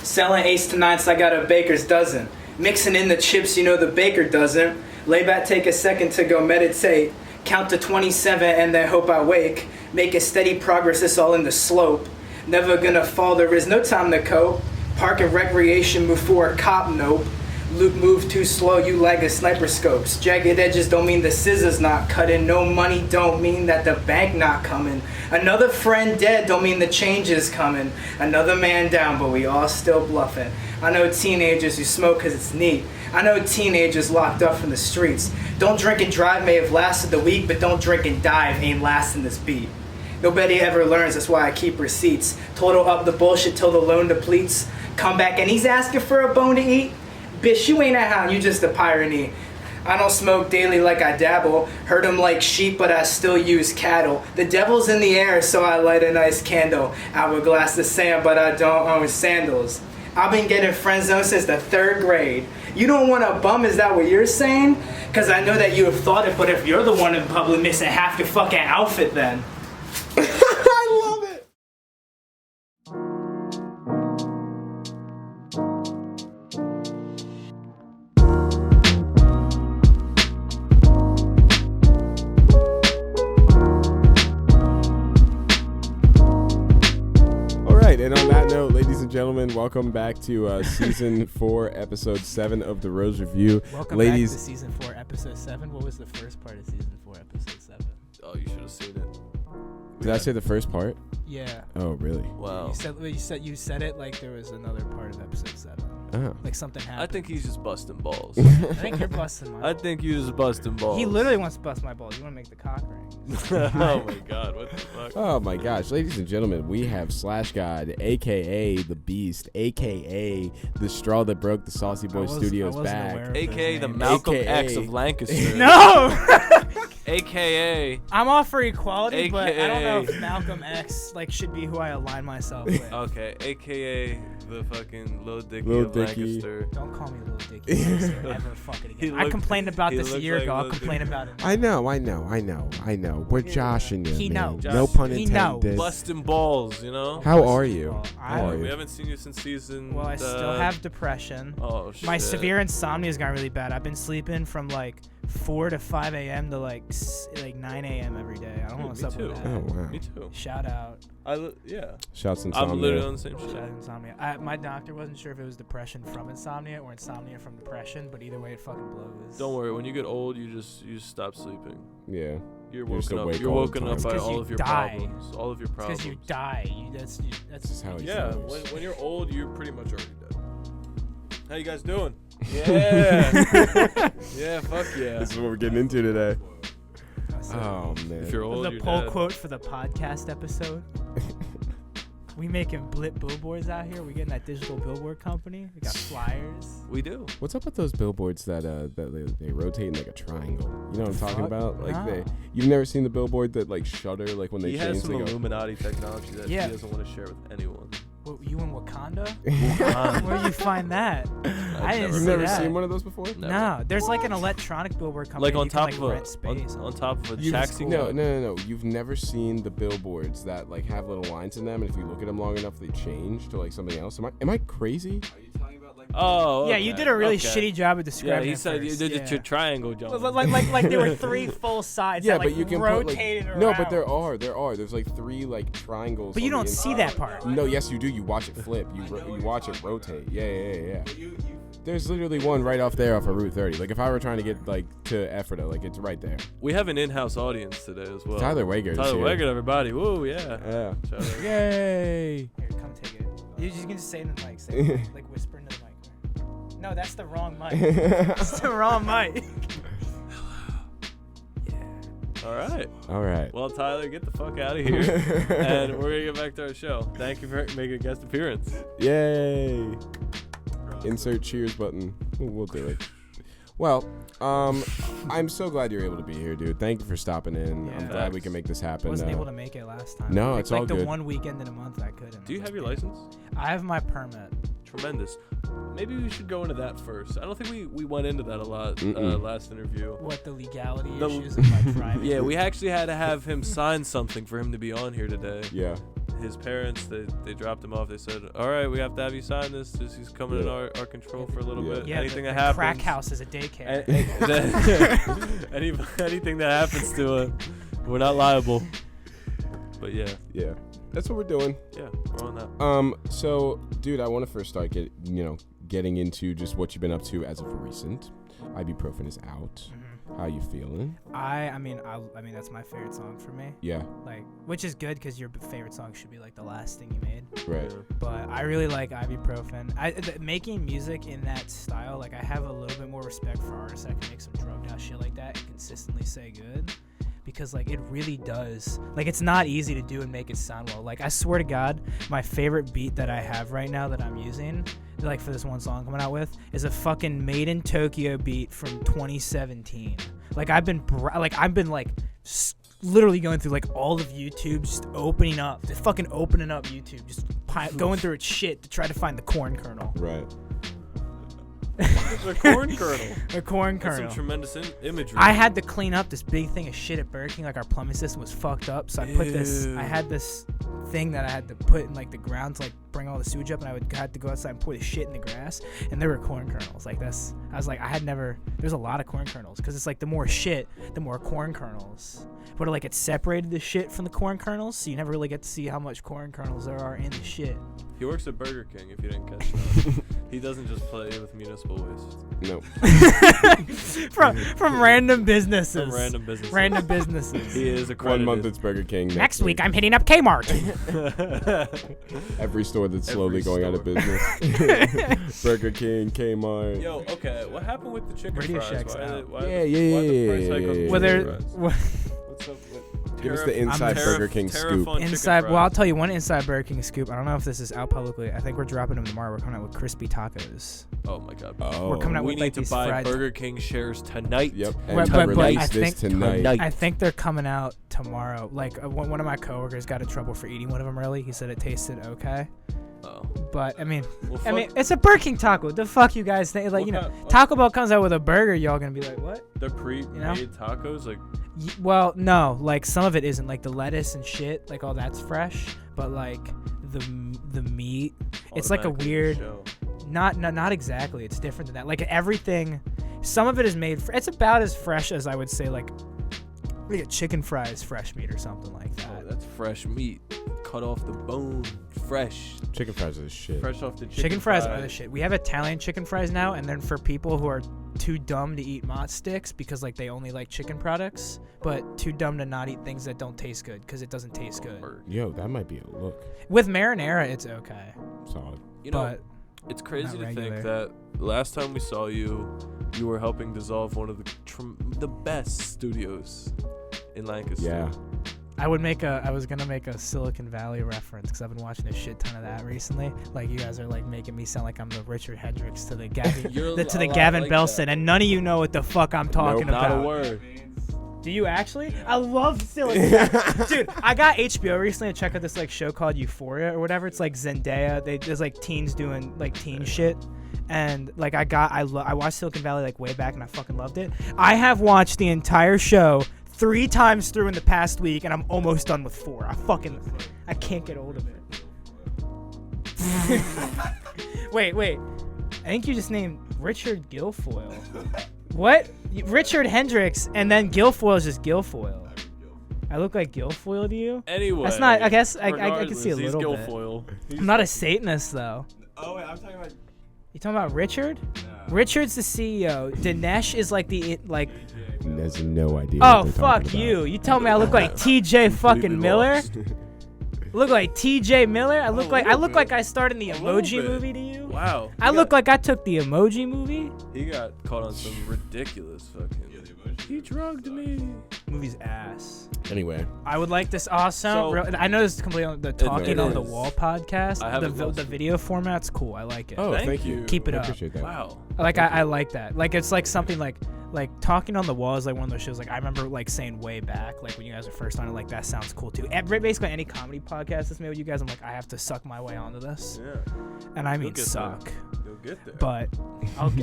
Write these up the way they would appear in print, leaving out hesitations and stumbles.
Selling 8s to 9s, I got a baker's dozen. Mixing in the chips, you know the baker doesn't. Lay back, take a second to go meditate. Count to 27 and then hope I wake. Making steady progress, it's all in the slope. Never gonna fall, there is no time to cope. Park and recreation, move forward, cop, nope. Luke, move too slow, you lag the sniper scopes. Jagged edges don't mean the scissors not cutting. No money don't mean that the bank not coming. Another friend dead don't mean the change is coming. Another man down, but we all still bluffing. I know teenagers who smoke cause it's neat. I know teenagers locked up from the streets. Don't drink and drive may have lasted the week, but don't drink and dive ain't lasting this beat. Nobody ever learns, that's why I keep receipts. Total up the bullshit till the loan depletes. Come back and he's asking for a bone to eat. Bitch, you ain't a hound, you just a pyroney. I don't smoke daily like I dabble. Herd 'em like sheep, but I still use cattle. The devil's in the air, so I light a nice candle. Hourglass of sand, but I don't own sandals. I've been getting friend zone since the 3rd grade. You don't want a bum, is that what you're saying? Cause I know that you have thought it, but if you're the one in public missing half your fucking outfit then. I love it. And on that note, ladies and gentlemen, welcome back to Season 4, Episode 7 of The Rose Review. Welcome back to Season 4, Episode 7. What was the first part of Season 4, Episode 7? Oh, you should have seen it. Did I say the first part? Yeah. Oh, really? Wow. You said it like there was another part of Episode 7. Oh. Like something happened. I think he's just busting balls. I think you're busting my balls. I think you're just busting balls. He literally wants to bust my balls. You want to make the cock ring. Oh my god, what the fuck? Oh my gosh, ladies and gentlemen, we have Slash God, aka the Beast, aka the straw that broke the Saucy Boy Studios back, AKA the Malcolm X of Lancaster. No! AKA I'm all for equality, but I don't know AKA if Malcolm X should be who I align myself with. Okay, AKA the fucking Lil Dicky Lil of Dicky. Lancaster. Don't call me Lil Dicky ever fucking again. I complained about this a year ago. I'll complain about it now. I know. We're joshing you, He man. knows. No pun He intended. knows. Busting balls, you know? How are you? Well, How are We you? haven't seen you since season. Well, I still have depression. Oh shit. My severe insomnia has gotten really bad. I've been sleeping from like 4 to 5 a.m. to like 9 a.m. every day. I don't know what's me up too. with Oh that. wow. Me too. Shout out. Yeah. Shouts insomnia. I'm literally on the same shit. Shout out insomnia. My doctor wasn't sure if it was depression from insomnia or insomnia from depression, but either way, it fucking blows. Don't worry. When you get old, you just stop sleeping. Yeah. You're You're just woken up. awake You're all the woken up time. by It's 'cause all you of your die. problems. All of your problems. Because you die. That's This is how he Yeah. sounds. When you're old, you're pretty much already dead. How you guys doing? Yeah. Yeah. Fuck yeah. This is what we're getting into today. Oh man. If you're old, the you're poll dead. quote for the podcast episode. We making blip billboards out here. We getting that digital billboard company. We got flyers. We do. What's up with those billboards that they rotate in like a triangle? You know what I'm talking about? Like No. you've never seen the billboard that like shudder like when they He change has some they go. Illuminati technology that Yeah. he doesn't want to share with anyone. What, you in Wakanda? Wakanda. Where you find that? I didn't You've see never that. seen one of those before? Never. No, there's like an electronic billboard company. Like on you can, top like, of rent space. on top of a You've- taxi. No. You've never seen the billboards that like have little lines in them, and if you look at them long enough, they change to like something else. Am I crazy? Oh. Yeah, okay. you did a really Okay. shitty job of Yeah, describing he it said you first. did Yeah. your triangle jump. Like there were 3 full sides Yeah, that like but you can rotated put around. like no, but there are. There's like 3 like triangles. But you on the don't see inside. that part. No, yes you do. You watch it flip. You watch it rotate. Yeah. There's literally one right off there off of Route 30. Like if I were trying to get like to Ephrata, like it's right there. We have an in-house audience today as well. Tyler Wager. Tyler Wager, everybody. Woo, yeah. Yeah. Shout out. Yay. Here, come take it. You can just say it in the mic. Say it, like whisper into the mic. No, that's the wrong mic. That's the wrong mic. All right. All right. Well, Tyler, get the fuck out of here. And we're going to get back to our show. Thank you for making a guest appearance. Yay. Insert cheers button. We'll do it. Well, I'm so glad you're able to be here, dude. Thank you for stopping in. Yeah. I'm glad we can make this happen. Wasn't able to make it last time. No, Like- it's like all the good. one weekend in a month I couldn't. Do you have your license? I have my permit. Tremendous. Maybe we should go into that first. I don't think we went into that a lot last interview. What the legality The- issues of my driving? Yeah, we actually had to have him sign something for him to be on here today. Yeah. his parents, they dropped him off. They said, all right, we have to have you sign this. He's coming in our control for a little bit. Yeah, anything the that happens. crack house is a daycare. Anything that happens to him, we're not liable. But yeah, that's what we're doing. yeah, we're on that. So, dude, I want to first start getting into just what you've been up to as of recent. Ibuprofen is out. How you feeling? I mean that's my favorite song for me. Yeah. Like, which is good because your favorite song should be like the last thing you made. Right. But I really like Ibuprofen. Making music in that style, like I have a little bit more respect for artists that can make some drugged out shit like that and consistently say good. Because like it really does, like it's not easy to do and make it sound well. Like I swear to God, my favorite beat that I have right now that I'm using, like for this one song coming out with, is a fucking Made in Tokyo beat from 2017. Like I've been literally going through like all of YouTube, just opening up YouTube, just going through its shit to try to find the corn kernel. Right. The corn kernel. The corn That's kernel. some tremendous imagery. I had to clean up this big thing of shit at Burger King. Like our plumbing system was fucked up, so I had this thing that I had to put in like the ground to like bring all the sewage up, and I had to go outside and pour the shit in the grass, and there were corn kernels. Like there's a lot of corn kernels because it's like the more shit, the more corn kernels. But like it separated the shit from the corn kernels, so you never really get to see how much corn kernels there are in the shit. He works at Burger King, if you didn't catch that. He doesn't just play with municipal waste. No. from random businesses. From random businesses. Random businesses. He is accredited. 1 month it's Burger King. Next week I'm hitting up Kmart. Every store that's slowly Every going out of store. business. Burger King, Kmart. Yo, okay, what happened with the chicken Radio fries? Shack's Why out. why Yeah, the price hike on yeah. the Well, chicken there, fries? What's up with Give us the inside Burger King scoop. inside. Well, I'll tell you one inside Burger King scoop. I don't know if this is out publicly. I think we're dropping them tomorrow. We're coming out with crispy tacos. Oh my god. Oh. We're coming out We with like need to these buy fried. Burger King shares tonight. Yep. But- And but release I this think tonight. I think they're coming out tomorrow. Like one of my coworkers got in trouble for eating one of them early. He said it tasted okay. Oh. But I mean, Well, it's a Burger King taco. The fuck you guys think? Like, Taco Bell comes out with a burger, y'all gonna be like, what? the pre-made tacos, like Well, no, like some of it isn't. Like the lettuce and shit, like all that's fresh. But like the meat, it's like a automatically weird. show. Not exactly. It's different than that. Like everything, some of it is made. It's about as fresh as I would say, like a chicken fries fresh meat or something like Oh, that. that's fresh meat, cut off the bone, fresh, Chicken fries is shit. fresh off the Chicken fries are the shit. We have Italian chicken fries now, and then for people who are too dumb to eat Mott sticks because like they only like chicken products, but too dumb to not eat things that don't taste good because it doesn't taste good. Yo, that might be a look. With marinara, it's okay, Solid. You know, but it's crazy not to regular. think that last time we saw you, you were helping dissolve one of the best studios in Lancaster. Yeah. I was gonna make a Silicon Valley reference because I've been watching a shit ton of that recently. Like you guys are like making me sound like I'm the Richard Hendricks to the Gavin, You're to a the lot Gavin like Belson, that. and none of you know what the fuck I'm talking Nope, about. Not a word. Do you actually? I love Silicon Valley. Dude, I got HBO recently to check out this like show called Euphoria or whatever. It's like Zendaya. There's like teens doing like teen shit. And like I watched Silicon Valley like way back and I fucking loved it. I have watched the entire show 3 times through in the past week and I'm almost done with 4. I can't get hold of it. Wait. I think you just named Richard Guilfoyle. What? Richard Hendricks and then Guilfoyle is just Guilfoyle. I look like Guilfoyle to you? Anyway, That's not. I guess I can regardless, see a he's little bit. Guilfoyle. I'm not a Satanist though. Oh wait, I'm talking about. You talking about Richard? Richard's the CEO. Dinesh is like the like. There's no idea. Oh what they're fuck talking you! about. You told me I look like T.J. fucking Completely Miller. lost. Look like T.J. Miller. I look little like bit. I starred in the A little Emoji bit. movie to you. Wow. I look like I took the Emoji movie. He got caught on some ridiculous fucking. He drugged me. Movie's ass. Anyway, I would like this awesome. So- I know this is completely on the Talking on the is. Wall podcast. I haven't The listened. video format's cool. I like it. oh, Thank thank you. you. Keep it I up. appreciate that. Wow. Like I like that. Like it's like something like Talking on the Wall is like one of those shows. Like I remember like saying way back, like when you guys were first on it, like that sounds cool too. Basically any comedy podcast that's made with you guys, I'm like I have to suck my way onto this, Yeah. and I mean You'll get suck. You'll get there. but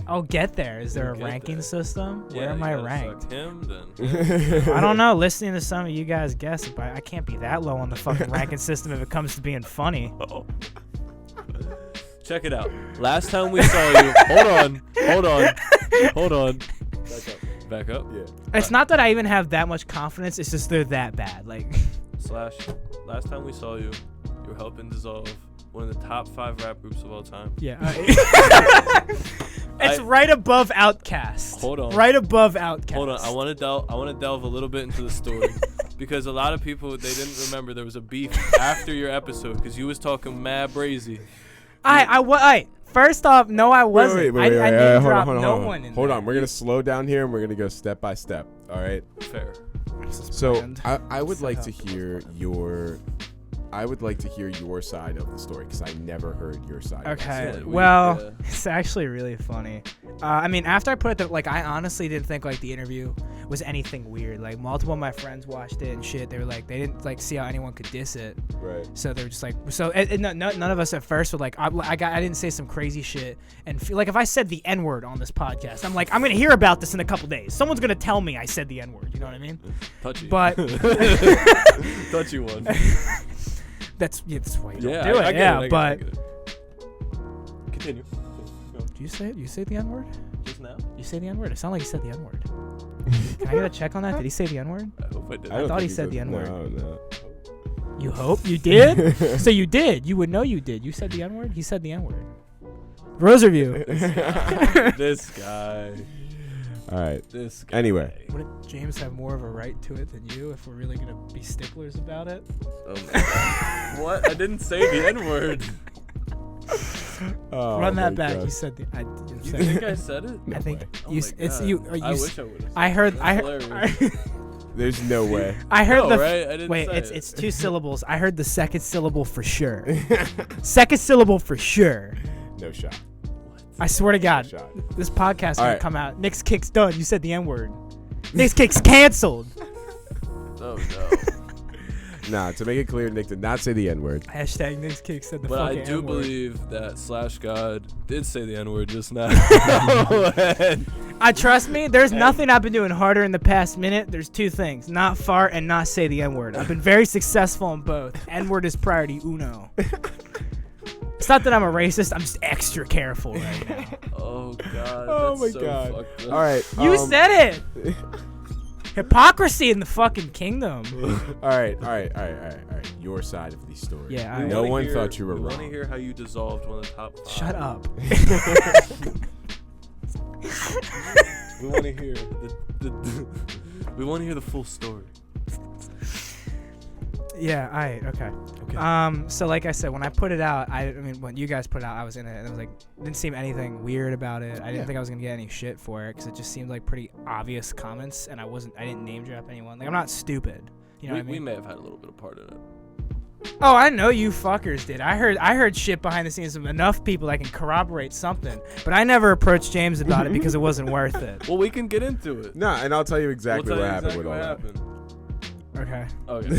I'll get there. Is there a You'll get ranking there. system? Yeah, Where am you I gotta ranked? select him, then. I don't know. Listening to some of you guys guess, but I can't be that low on the fucking ranking system if it comes to being funny. Check it out. Last time we saw you. Hold on. Back up. Yeah. It's not that I even have that much confidence. It's just they're that bad. Like, / last time we saw you, you were helping dissolve one of the top 5 rap groups of all time. yeah. It's right above Outkast. Hold on. Right above Outkast. Hold on. I want to delve a little bit into the story because a lot of people they didn't remember there was a beef after your episode because you was talking mad brazy. First off, no, I wasn't. I Wait, didn't hold on, drop hold on, no hold on. one in Hold there. on, we're gonna slow down here and we're gonna go step by step. All right. Fair. So planned. I would So like to helpful. hear your side of the story because I never heard your side. of the Okay. story. Well, it's actually really funny. I mean, after I put it, I honestly didn't think the interview was anything weird. Like, multiple of my friends watched it and shit. They were like, they didn't see how anyone could diss it. Right. So they were just like, none of us at first were like, I didn't say some crazy shit and feel like if I said the N-word on this podcast, I'm like, I'm gonna hear about this in a couple days. Someone's gonna tell me I said the N-word. You know what I mean? Touchy. But Touchy one. that's why you don't Yeah, do it. I get Yeah, it, I but get it. Continue. Go. do you say it? You say the N-word? Just now? You say the N-word? It sounded like you said the N-word. Can I get a check on that? Did he say the N-word? I hope I did. I don't thought think he said the N-word. No. You hope you did. So you did. You would know you did. You said the N-word. He said the N-word. Rose review. This guy. All right. This guy. Anyway. Wouldn't James have more of a right to it than you if we're really gonna be sticklers about it? Oh my God. What? I didn't say the N-word. Oh Run that my back. God. You said the. You said think I said it? No I think way. Oh you. my It's God. you. I wish I would have. I heard. Hilarious. There's no way. I heard No, the. right? I didn't Wait, say it. it's 2 syllables. I heard the second syllable for sure. Second syllable for sure. No shot. I swear to No God, shot. this podcast is All gonna right. come out. Nick's kick's done. You said the N-word. Nick's kick's canceled. Oh no. Nah, to make it clear, Nick did not say the N-word. Hashtag Nick's kick said the But I fucking do N-word. believe that /God did say the N-word just now. And I trust me. There's nothing I've been doing harder in the past minute. There's 2 things: not fart and not say the N-word. I've been very successful in both. N-word is priority uno. It's not that I'm a racist. I'm just extra careful right now. oh God. Oh that's my so God. fucked up. All right. You said it. Hypocrisy in the fucking kingdom. All right. Your side of the story. Yeah, We I- No wanna one hear- thought you were we wrong. want to hear how you dissolved one of the top 5. Shut up. We want to hear we want to hear the full story. Yeah, okay. So like I said, when I put it out, I mean, when you guys put it out, I was in it, and it was like, didn't seem anything weird about it. I didn't think I was gonna get any shit for it, because it just seemed like pretty obvious comments, and I didn't name drop anyone. Like, I'm not stupid. You know what I mean? We may have had a little bit of part in it. Oh, I know you fuckers did. I heard shit behind the scenes of enough people that can corroborate something, but I never approched James about it because it wasn't worth it. Well, we can get into it. Nah, and I'll tell you exactly We'll what tell you happened exactly with all what that. happened. Okay. Okay.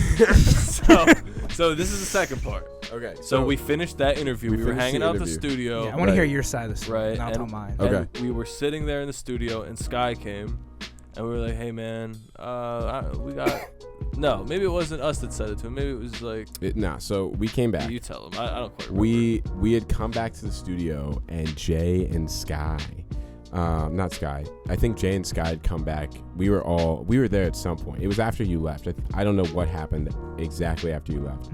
so this is the second part. Okay. So we finished that interview. we We were finished hanging the out the interview. studio. Yeah, I want to right. hear your side of the story. Right, And I'll and- tell mine. Okay. And we were sitting there in the studio, and Sky came, and we were like, "Hey, man, we got." No, maybe it wasn't us that said it to him. Maybe it was like So we came back. you tell him. I don't quite remember. We had come back to the studio, and Jay and Sky, not Sky. I think Jay and Sky had come back. We were there at some point. It was after you left. I don't know what happened exactly after you left,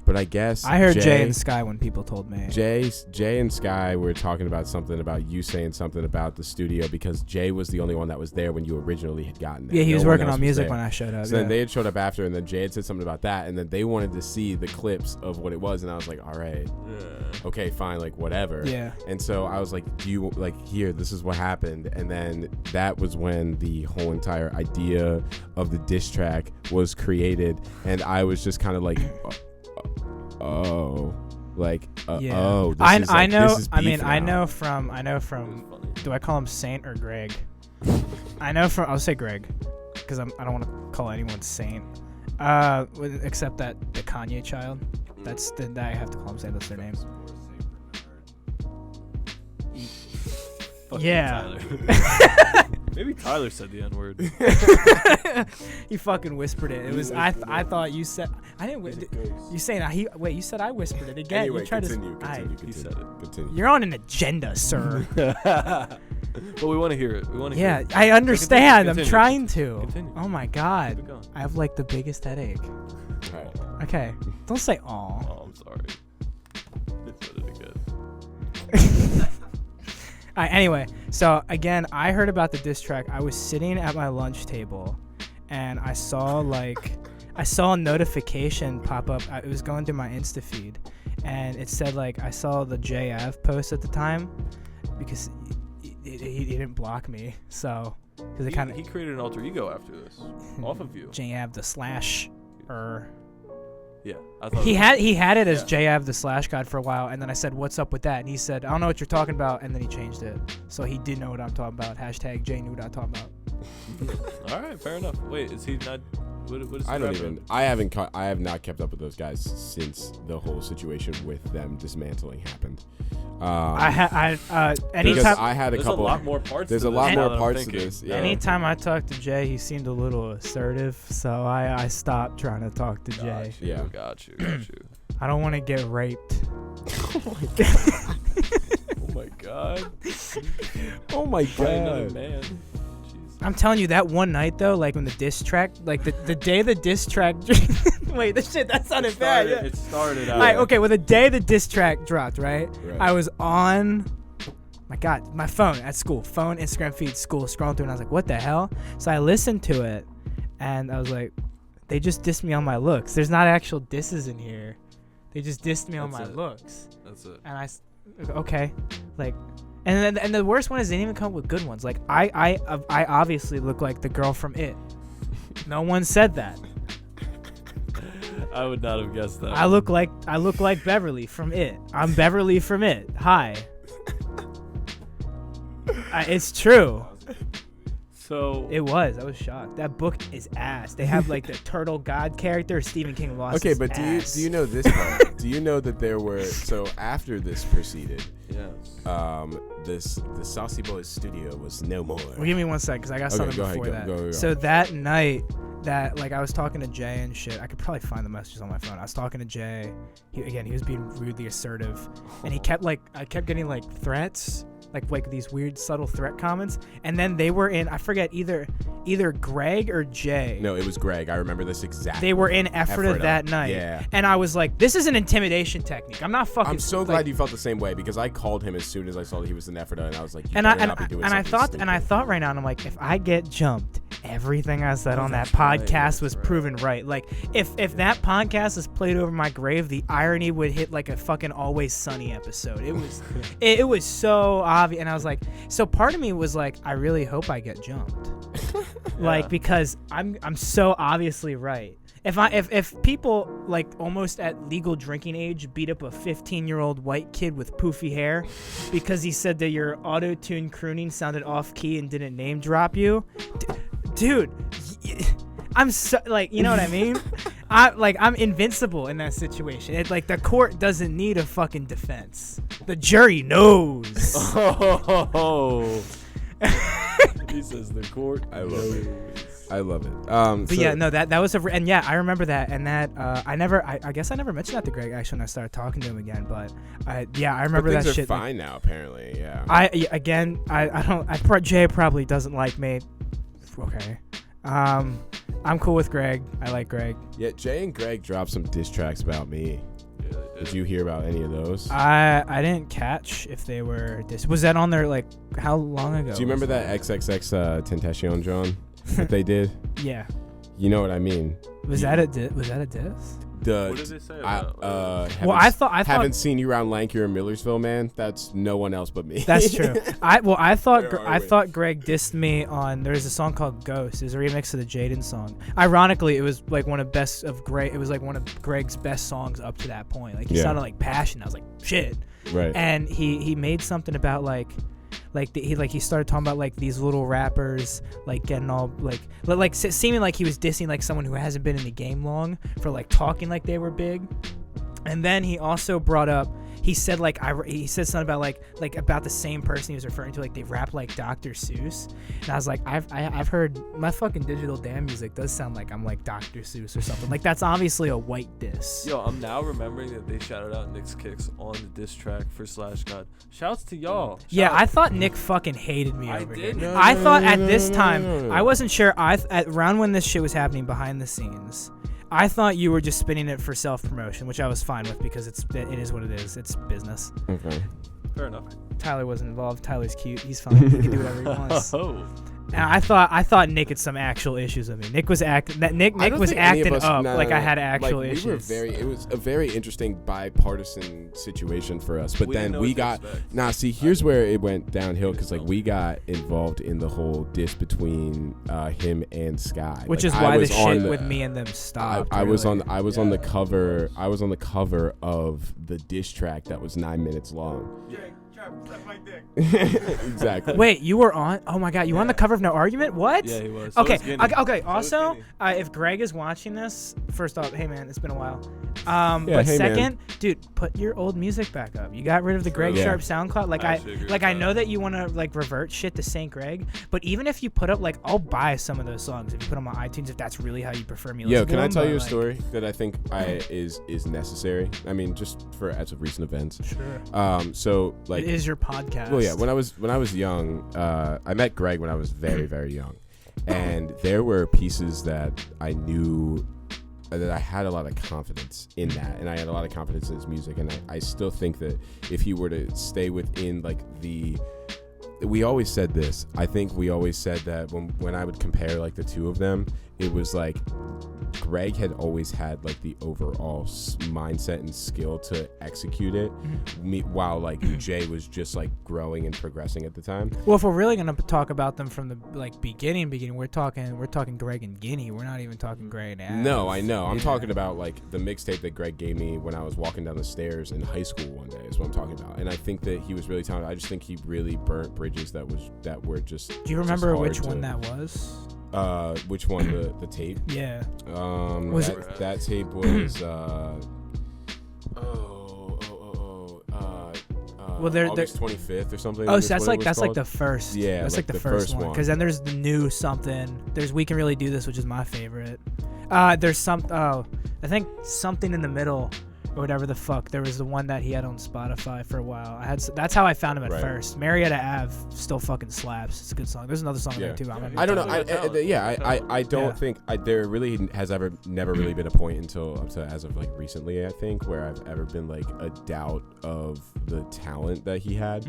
but I guess I heard Jay and Sky when people told me. Jay and Sky were talking about something about you saying something about the studio because Jay was the only one that was there when you originally had gotten there. Yeah, he No was one working else on music there. when I showed up. So yeah. then they had showed up after, and then Jay had said something about that, and then they wanted to see the clips of what it was, and I was like, all right, Yeah. okay, fine, like whatever. Yeah. And so I was like, do you like here? This is what happened, and then that was when the whole entire idea of the diss track was created, and I was just kind of like, oh, like, Yeah. oh, this I is like, know. This is I mean, beef I now. know from. It was funny. Do I call him Saint or Greg? I know from. I'll say Greg, because I don't want to call anyone Saint. Except that the Kanye child. That I have to call him Saint. That's their name. Fucking Yeah. Tyler. Maybe Tyler said the N-word. He fucking whispered it. It was I thought you said I didn't. You saying wait? You said I whispered it again. Anyway, you tried continue. He said it. Continue. You're on an agenda, sir. But we want to hear it. We want to hear it. I understand. I'm Continue. trying to. Continue. Oh my Keep god. it going. I have like the biggest headache. All right. Okay. Don't say aw. Oh, I'm sorry. They said it again. Anyway, so again, I heard about the diss track. I was sitting at my lunch table, and I saw a notification pop up. It was going through my Insta feed, and it said like I saw the JF post at the time because he didn't block me. So because it kind of He created an alter ego after this, off of you. JF the slash Yeah, I thought he had it as JAV the Slash God for a while, and then I said, "What's up with that?" And he said, "I don't know what you're talking about," and then he changed it, so he did know what I'm talking about. Hashtag Jay knew what I'm talking about. All right, fair enough. Wait, is he not? What is I he don't rapping? even. I have not kept up with those guys since the whole situation with them dismantling happened. Because Anytime I had a There's couple. a lot more parts. There's to a lot this more now that I'm parts to thinking. this. Yeah. anytime I talked to Jay, he seemed a little assertive, so I stopped trying to talk to Jay. Got you, Yeah. got you. I don't want to get raped. Oh my god. Oh my By another god. man. Jeez. I'm telling you, that one night though, like when the diss track, like the day the diss track. Wait, that sounded bad. Yeah. It started out. All right, okay. Well, the day the diss track dropped, right? Right. I was on, my God, my phone at school, Instagram feed, school, scrolling through, and I was like, what the hell? So I listened to it, and I was like, they just dissed me on my looks. There's not actual disses in here. They just dissed me on my That's it. looks. That's it. And okay, like, and the worst one is they didn't even come up with good ones. Like I obviously look like the girl from It. No one said that. I would not have guessed that. I look like Beverly from It. I'm Beverly from It. Hi. It's true. So It was. I was shocked. That book is ass. They have like the turtle god character. Stephen King lost. Okay, his but ass. do you know this part? Do you know that there were after this proceeded, yeah. the Saucy Boys studio was no more. Well, give me 1 second, cause I got Okay, something go ahead, before go, that. go. So that night, that like I was talking to Jay and shit. I could probably find the messages on my phone. I was talking to Jay. He was being rudely assertive, and I kept getting like threats. Like these weird subtle threat comments, and then they were in, I forget, either Greg or Jay. No, it was Greg. I remember this exactly. They were in Ephrata that night. Yeah. And I was like, this is an intimidation technique. I'm not fucking. I'm so like, glad you felt the same way because I called him as soon as I saw that he was in Ephrata, and I was like, you And better I not be doing I something thought right now, and I'm like, if I get jumped, everything I said on that that's right, podcast that's was right. proven right. Like if that podcast is played over my grave, the irony would hit like a fucking Always Sunny episode. It was it was so obvious, and I was like, so part of me was like, I really hope I get jumped, like because I'm so obviously right. If people like almost at legal drinking age beat up a 15-year-old white kid with poofy hair because he said that your auto-tune crooning sounded off key and didn't name drop you, dude, I'm so like, you know what I mean? I'm invincible in that situation. Like the court doesn't need a fucking defense. The jury knows. Oh. He says the court. I love it. I love it. But yeah, no, that was and yeah, I remember that, and that I guess I never mentioned that to Greg actually when I started talking to him again, but I remember things that are shit. fine now, apparently. Yeah. Jay probably doesn't like me. Okay. I'm cool with Greg. I like Greg. Yeah, Jay and Greg dropped some diss tracks about me. Yeah, Did you hear about any of those? I didn't catch if they were was that on there like how long ago? Do you remember that XXX Tentacion John that they did? Yeah. You know what I mean? Was that a diss? What did they say about I thought haven't seen you around Lankier and Millersville, man. That's no one else but me. that's true. I Where are we? thought Greg dissed me on. There's a song called Ghost. It was a remix of the Jaden song. Ironically, it was like one of Greg's best songs up to that point. Like he Yeah. sounded like passion. I was like, shit. Right. And he made something about he started talking about like these little rappers like getting all like seeming like he was dissing like someone who hasn't been in the game long for like talking like they were big. And then he also brought up he said like he said something about like about the same person he was referring to, like they rap like Dr. Seuss, and I was like, I've heard my fucking Digital Damn music does sound like I'm like Dr. Seuss or something. Like that's obviously a white diss. Yo, I'm now remembering that they shouted out Nick's kicks on the diss track for Slash God. Shouts to y'all. Yeah, Shout- I thought Nick fucking hated me I over did. here. No, I no, thought no, at no, this no, time, no, no. I wasn't sure. Around when this shit was happening behind the scenes, I thought you were just spinning it for self-promotion, which I was fine with because it is what it is. It's business. Okay. Fair enough. Tyler wasn't involved. Tyler's cute. He's fine. He can do whatever he wants. Oh. And I thought Nick had some actual issues with me. Nick was acting. Nick I don't was think any of acting us- up no, like no, I no. had actual like, issues. It was a very interesting bipartisan situation for us. But We didn't then know we what to got expect. see, here's where it went downhill because like we got involved in the whole diss between him and Sky, Which like, is I why the was on shit with me and them stopped. I was really. on the cover. I was on the cover of the diss track that was 9 minutes long. Exactly. Wait, you were on? Oh my god, you were on the cover of No Argument? What? Yeah, he was. So Okay, was Guinea. okay. So was Also, Guinea. if Greg is watching this, first off, hey man, it's been a while. Yeah, But hey, man. second, dude, put your old music back up. You got rid of the Greg Yeah. Sharp SoundCloud. Like I I actually agree with I that. know that you want to like revert shit to St. Greg, but even if you put up like, I'll buy some of those songs if you put them on iTunes if that's really how you prefer me. Yo, listening can to I them, tell but, you a like, story that I think is necessary? I mean, just for as of recent events. Sure. So like, It is your podcast. well, yeah. When I was young, I met Greg when I was very very young, and there were pieces that I knew that I had a lot of confidence in that, and I had a lot of confidence in his music, and I still think that if he were to stay within like we always said this. I think we always said that when I would compare like the two of them, it was like Greg had always had like the overall mindset and skill to execute it, while like Jay was just like growing and progressing at the time. Well, if we're really gonna talk about them from the like beginning, we're talking Greg and Guinea. We're not even talking Greg and Av. No, I know. I'm Yeah. talking about like the mixtape that Greg gave me when I was walking down the stairs in high school one day is what I'm talking about. And I think that he was really talented. I just think he really burnt bridges that were just. Do you remember just hard which one to- that was? Which one? The tape? Yeah. Was it- that tape was Well, they're- August 25th or something. Oh, is so that's what it like was the called? first. Yeah, that's like the first one. one. Because then there's the new something. There's We Can Really Do This, which is my favorite. There's I think Something in the Middle or whatever the fuck. There was the one that he had on Spotify for a while. That's how I found him at Right. first. Marietta Ave still fucking slaps. It's a good song. There's another song Yeah. there too. I don't know. Definitely I don't Yeah. think there really has never really been a point until up to as of like recently, I think, where I've ever been like a doubt of the talent that he had.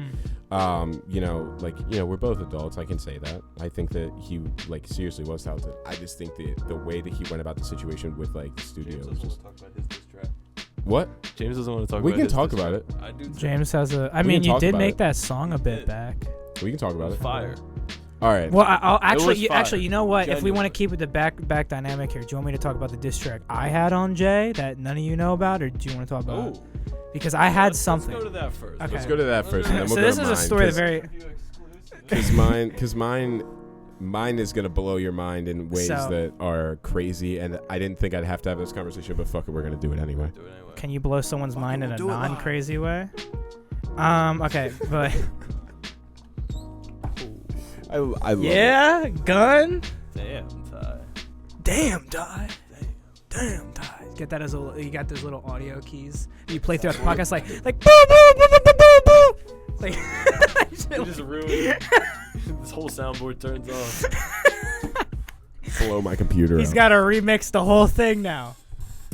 We're both adults. I can say that. I think that he like seriously was talented. I just think the way that he went about the situation with like the studio James was doesn't just want to talk about his diss track. what? James doesn't want to talk We about can his talk diss about track. it. I do too. James has a. I We mean, can you talk did about make it. that song a bit did. back. We can talk about it. Fire. All right. Well, I'll was fire. actually, you know what? If we want Genuinely. to keep with the back dynamic here, do you want me to talk about the diss track I had on Jay that none of you know about, or do you want to talk about? Oh. Because I had Let's something. go to that first. Okay. Let's go to that first, and then we'll So go this to is mine, a story that 'cause- very. Because mine is gonna blow your mind in ways So- that are crazy, and I didn't think I'd have to have this conversation, but fuck it, we're gonna do it anyway. Do it anyway. Can you blow someone's mind in a do it live. non-crazy way? Okay, but I love it. yeah, gun. Damn, Ty. Damn, die. Damn, die. Get that as a. You got those little audio keys. You play throughout the podcast like boo boo boo boo boo boo boo. Like. You just ruined this whole soundboard turns off. Blow my computer. He's up. got to remix the whole thing now.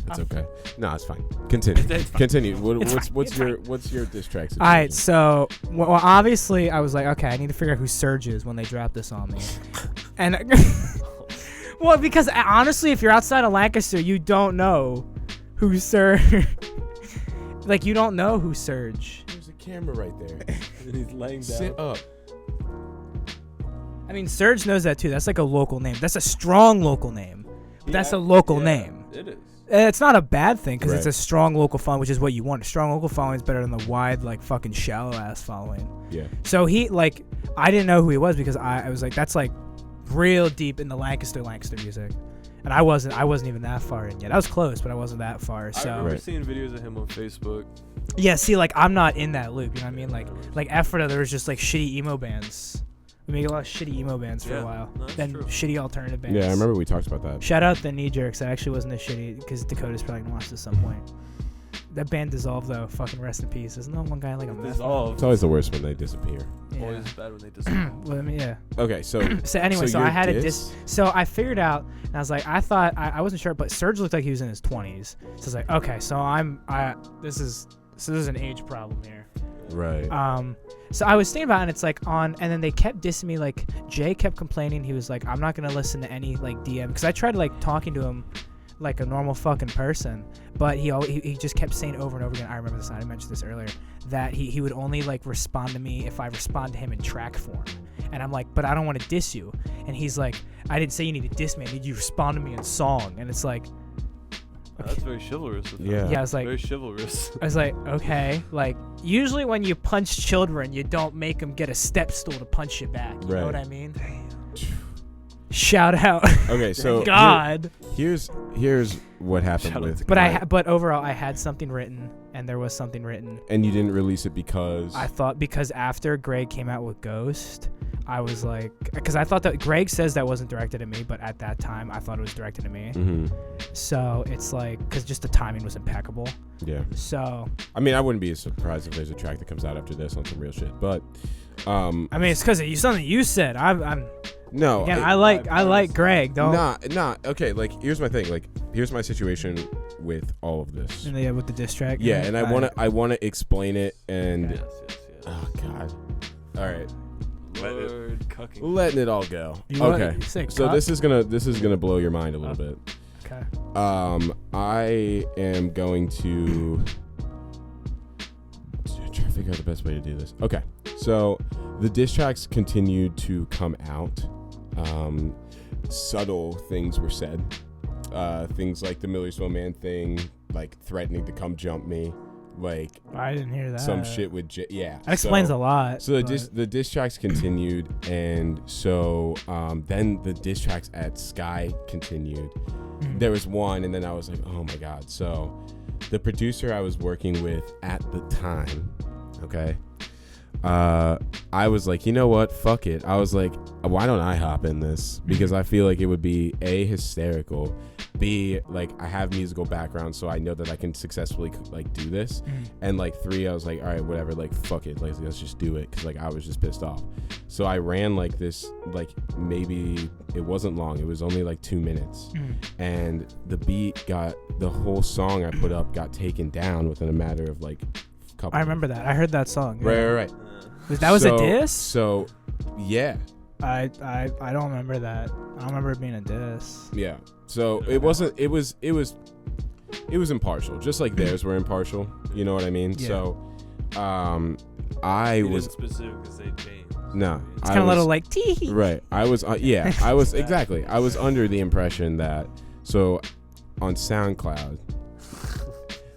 It's okay. No, it's fine. Continue. It's fine. Continue. It's fine. What's It's your diss track situation? All right, so well, obviously I was like, okay, I need to figure out who Surge is when they drop this on me, and well, because honestly, if you're outside of Lancaster, you don't know who Surge. Like you don't know who Surge. There's a camera right there. And he's laying down. Sit up. I mean, Surge knows that too. That's like a local name. That's a strong local name. But that's a local name. It is. It's not a bad thing because it's Right. a strong local following, which is what you want. A strong local following is better than the wide, like fucking shallow ass following. Yeah. So he like, I didn't know who he was because I was like, that's like real deep in the Lancaster music. And I wasn't even that far in yet. I was close, but I wasn't that far. I So remember Right. seeing videos of him on Facebook. yeah, see, like I'm not in that loop. You know what I mean? Like Ephrata, there was just like shitty emo bands. We made a lot of shitty emo bands for Yeah, a while. no, that's Then true. shitty alternative bands. Yeah, I remember we talked about that. Shout out the Knee Jerks. That actually wasn't as shitty because Dakota's probably gonna watch this at some point. That band dissolved though. Fucking rest in peace. Isn't that one guy like a meth? Dissolved. It's always the worst when they disappear. Yeah. Always bad when they dissolve. Well, I mean, yeah. Okay, so So anyway, so your I had a diss- So I figured out, and I was like, I thought I wasn't sure, but Serge looked like he was in his 20s. So I was like, okay, so this is an age problem here. Right. So I was thinking about it, and it's like and then they kept dissing me. Like Jay kept complaining. He was like, I'm not gonna listen to any like DM because I tried like talking to him like a normal fucking person, but he just kept saying over and over again. I remember this. I mentioned this earlier that he would only like respond to me if I respond to him in track form. And I'm like, but I don't want to diss you. And he's like, I didn't say you need to diss me. I need you to respond to me in song. And it's like, That's very chivalrous. Of him. Yeah. yeah, I was like, Very chivalrous. I was like, okay, like usually when you punch children, you don't make them get a step stool to punch you back. You know Right. what I mean? Shout out, Okay, so God. here's what happened Shout out with. to But but overall, I had something written, and there was something written. and you didn't release it because I thought because after Greg came out with Ghost, I was like, because I thought that Greg says that wasn't directed at me, but at that time I thought it was directed at me. Mhm. So it's like, because just the timing was impeccable. Yeah. So I mean, I wouldn't be surprised if there's a track that comes out after this on some real shit, but I mean, it's because of something you said. I'm no. again, I like Greg. Don't. Nah. Okay, like here's my thing. Like here's my situation with all of this. Yeah, with the diss track. Yeah, and I wanna explain it and Yes. oh god. All right, Lord cucking. letting it all go. You want- Okay. you say So cuck? this is gonna blow your mind a little bit. Okay. I am going to try to figure out the best way to do this. Okay, so the diss tracks continued to come out. Subtle things were said. Things like the Millersville Man thing, like threatening to come jump me, like I didn't hear that. some shit with yeah. That explains a lot. So the but- the diss tracks continued, and so then the diss tracks at Sky continued. Mhm. There was one, and then I was like, oh my god. So the producer I was working with at the time, okay, I was like, you know what, fuck it. I was like, why don't I hop in this? Because I feel like it would be A, hysterical, B, like I have musical background, so I know that I can successfully like do this, and like 3, I was like, all right, whatever, like fuck it, like let's just do it, because like I was just pissed off. So I ran like this, like maybe it wasn't long, it was only like 2 minutes, and the beat the whole song I put up got taken down within a matter of like couple. I remember that. I heard that song. Yeah. Right. That was So- a diss? So yeah. I don't remember that. I don't remember it being a diss. Yeah. So it wasn't. It was impartial, just like theirs were impartial. You know what I mean? Yeah. So, I He was didn't specifically say James. no. It's kind of a little like tee. right. I was yeah. I was exactly. I was under the impression that on SoundCloud,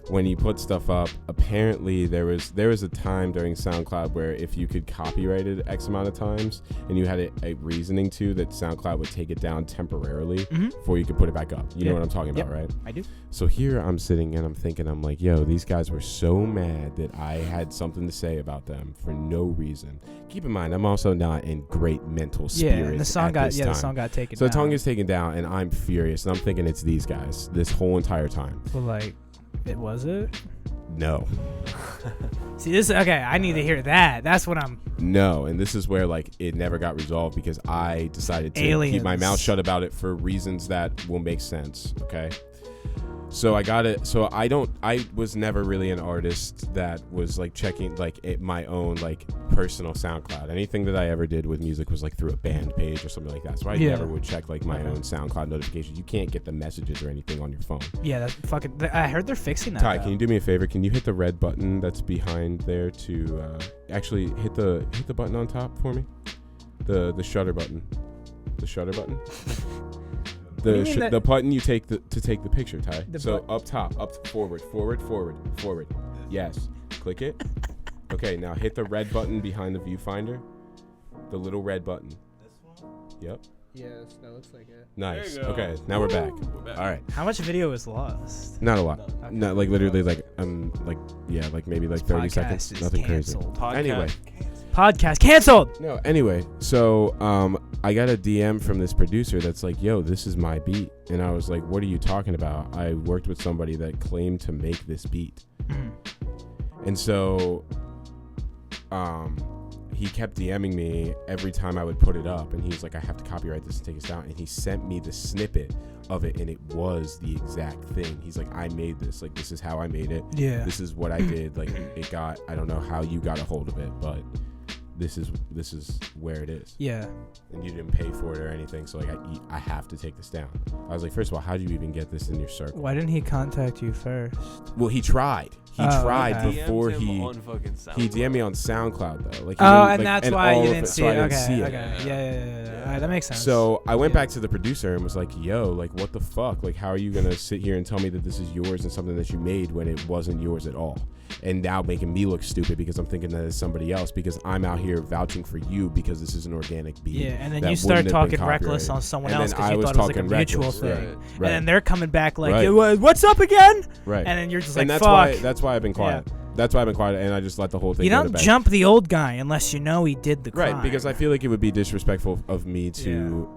when you put stuff up, apparently there was a time during SoundCloud where if you could copyright it X amount of times and you had a reasoning to, that SoundCloud would take it down temporarily before you could put it back up. You know what I'm talking about, right? I do. So here I'm sitting and I'm thinking, I'm like, yo, these guys were so mad that I had something to say about them for no reason. Keep in mind, I'm also not in great mental spirits. Yeah, and the song at got this the time. song got taken So down. the tongue is taken down, and I'm furious, and I'm thinking it's these guys this whole entire time. But like, it was it? No, See this? Okay, I need to hear that. That's what I'm. no, and this is where like it never got resolved because I decided to keep my Aliens. mouth shut about it for reasons that will make sense. Okay. So I got it. So I was never really an artist that was like checking like my own like personal SoundCloud. Anything that I ever did with music was like through a band page or something like that. So I Yeah. never would check like my own SoundCloud notifications. You can't get the messages or anything on your phone. Yeah, that's fucking. I heard they're fixing that. Ty, though. can you do me a favor? Can you hit the red button that's behind there to actually hit the button on top for me? The shutter button. The shutter button. do you mean that- The button you take to take the picture, Ty. The So up top, forward. Yes. Click it. Okay, now hit the red button behind the viewfinder. The little red button. This one? Yep. Yes, that looks like it. Nice. There you go. Okay, now we're back. We're back. All right. How much video is lost? Not a lot. Okay. Not like literally like like maybe like 30 Podcast seconds. is Nothing canceled. crazy. Anyway. Podcast canceled. No, anyway, so I got a DM from this producer that's like, yo, this is my beat. And I was like, what are you talking about? I worked with somebody that claimed to make this beat. And so he kept DMing me every time I would put it up. And he was like, I have to copyright this and take this down. And he sent me the snippet of it. And it was the exact thing. He's like, I made this. Like, this is how I made it. Yeah. This is what I did. Like, it got, I don't know how you got a hold of it, but this is where it is. Yeah. And you didn't pay for it or anything, so like I have to take this down. I was like, first of all, how do you even get this in your circle? Why didn't he contact you first? Well, he tried. He tried okay. before DM'd him he on fucking DM'd me on SoundCloud though. Like, And that's why all you of didn't it, see so it. I didn't Okay. see it. Okay. Yeah. All right, that makes sense. So I went Yeah. back to the producer and was like, yo, like, what the fuck? Like, how are you gonna sit here and tell me that this is yours and something that you made when it wasn't yours at all? And now making me look stupid because I'm thinking that it's somebody else, because I'm out here vouching for you because this is an organic beat. Yeah, and then that you start wouldn't have been talking reckless copyrighted. on someone And else then because I you was thought it was like a talking mutual reckless. thing. Right. And then they're coming back like, Right. what's up again? Right. And then you're just And like, that's fuck. that's why I've been quiet. That's why I've been quiet, and I just let the whole thing You go to don't bed. jump the old guy unless you know he did the crime. Right, because I feel like it would be disrespectful of me to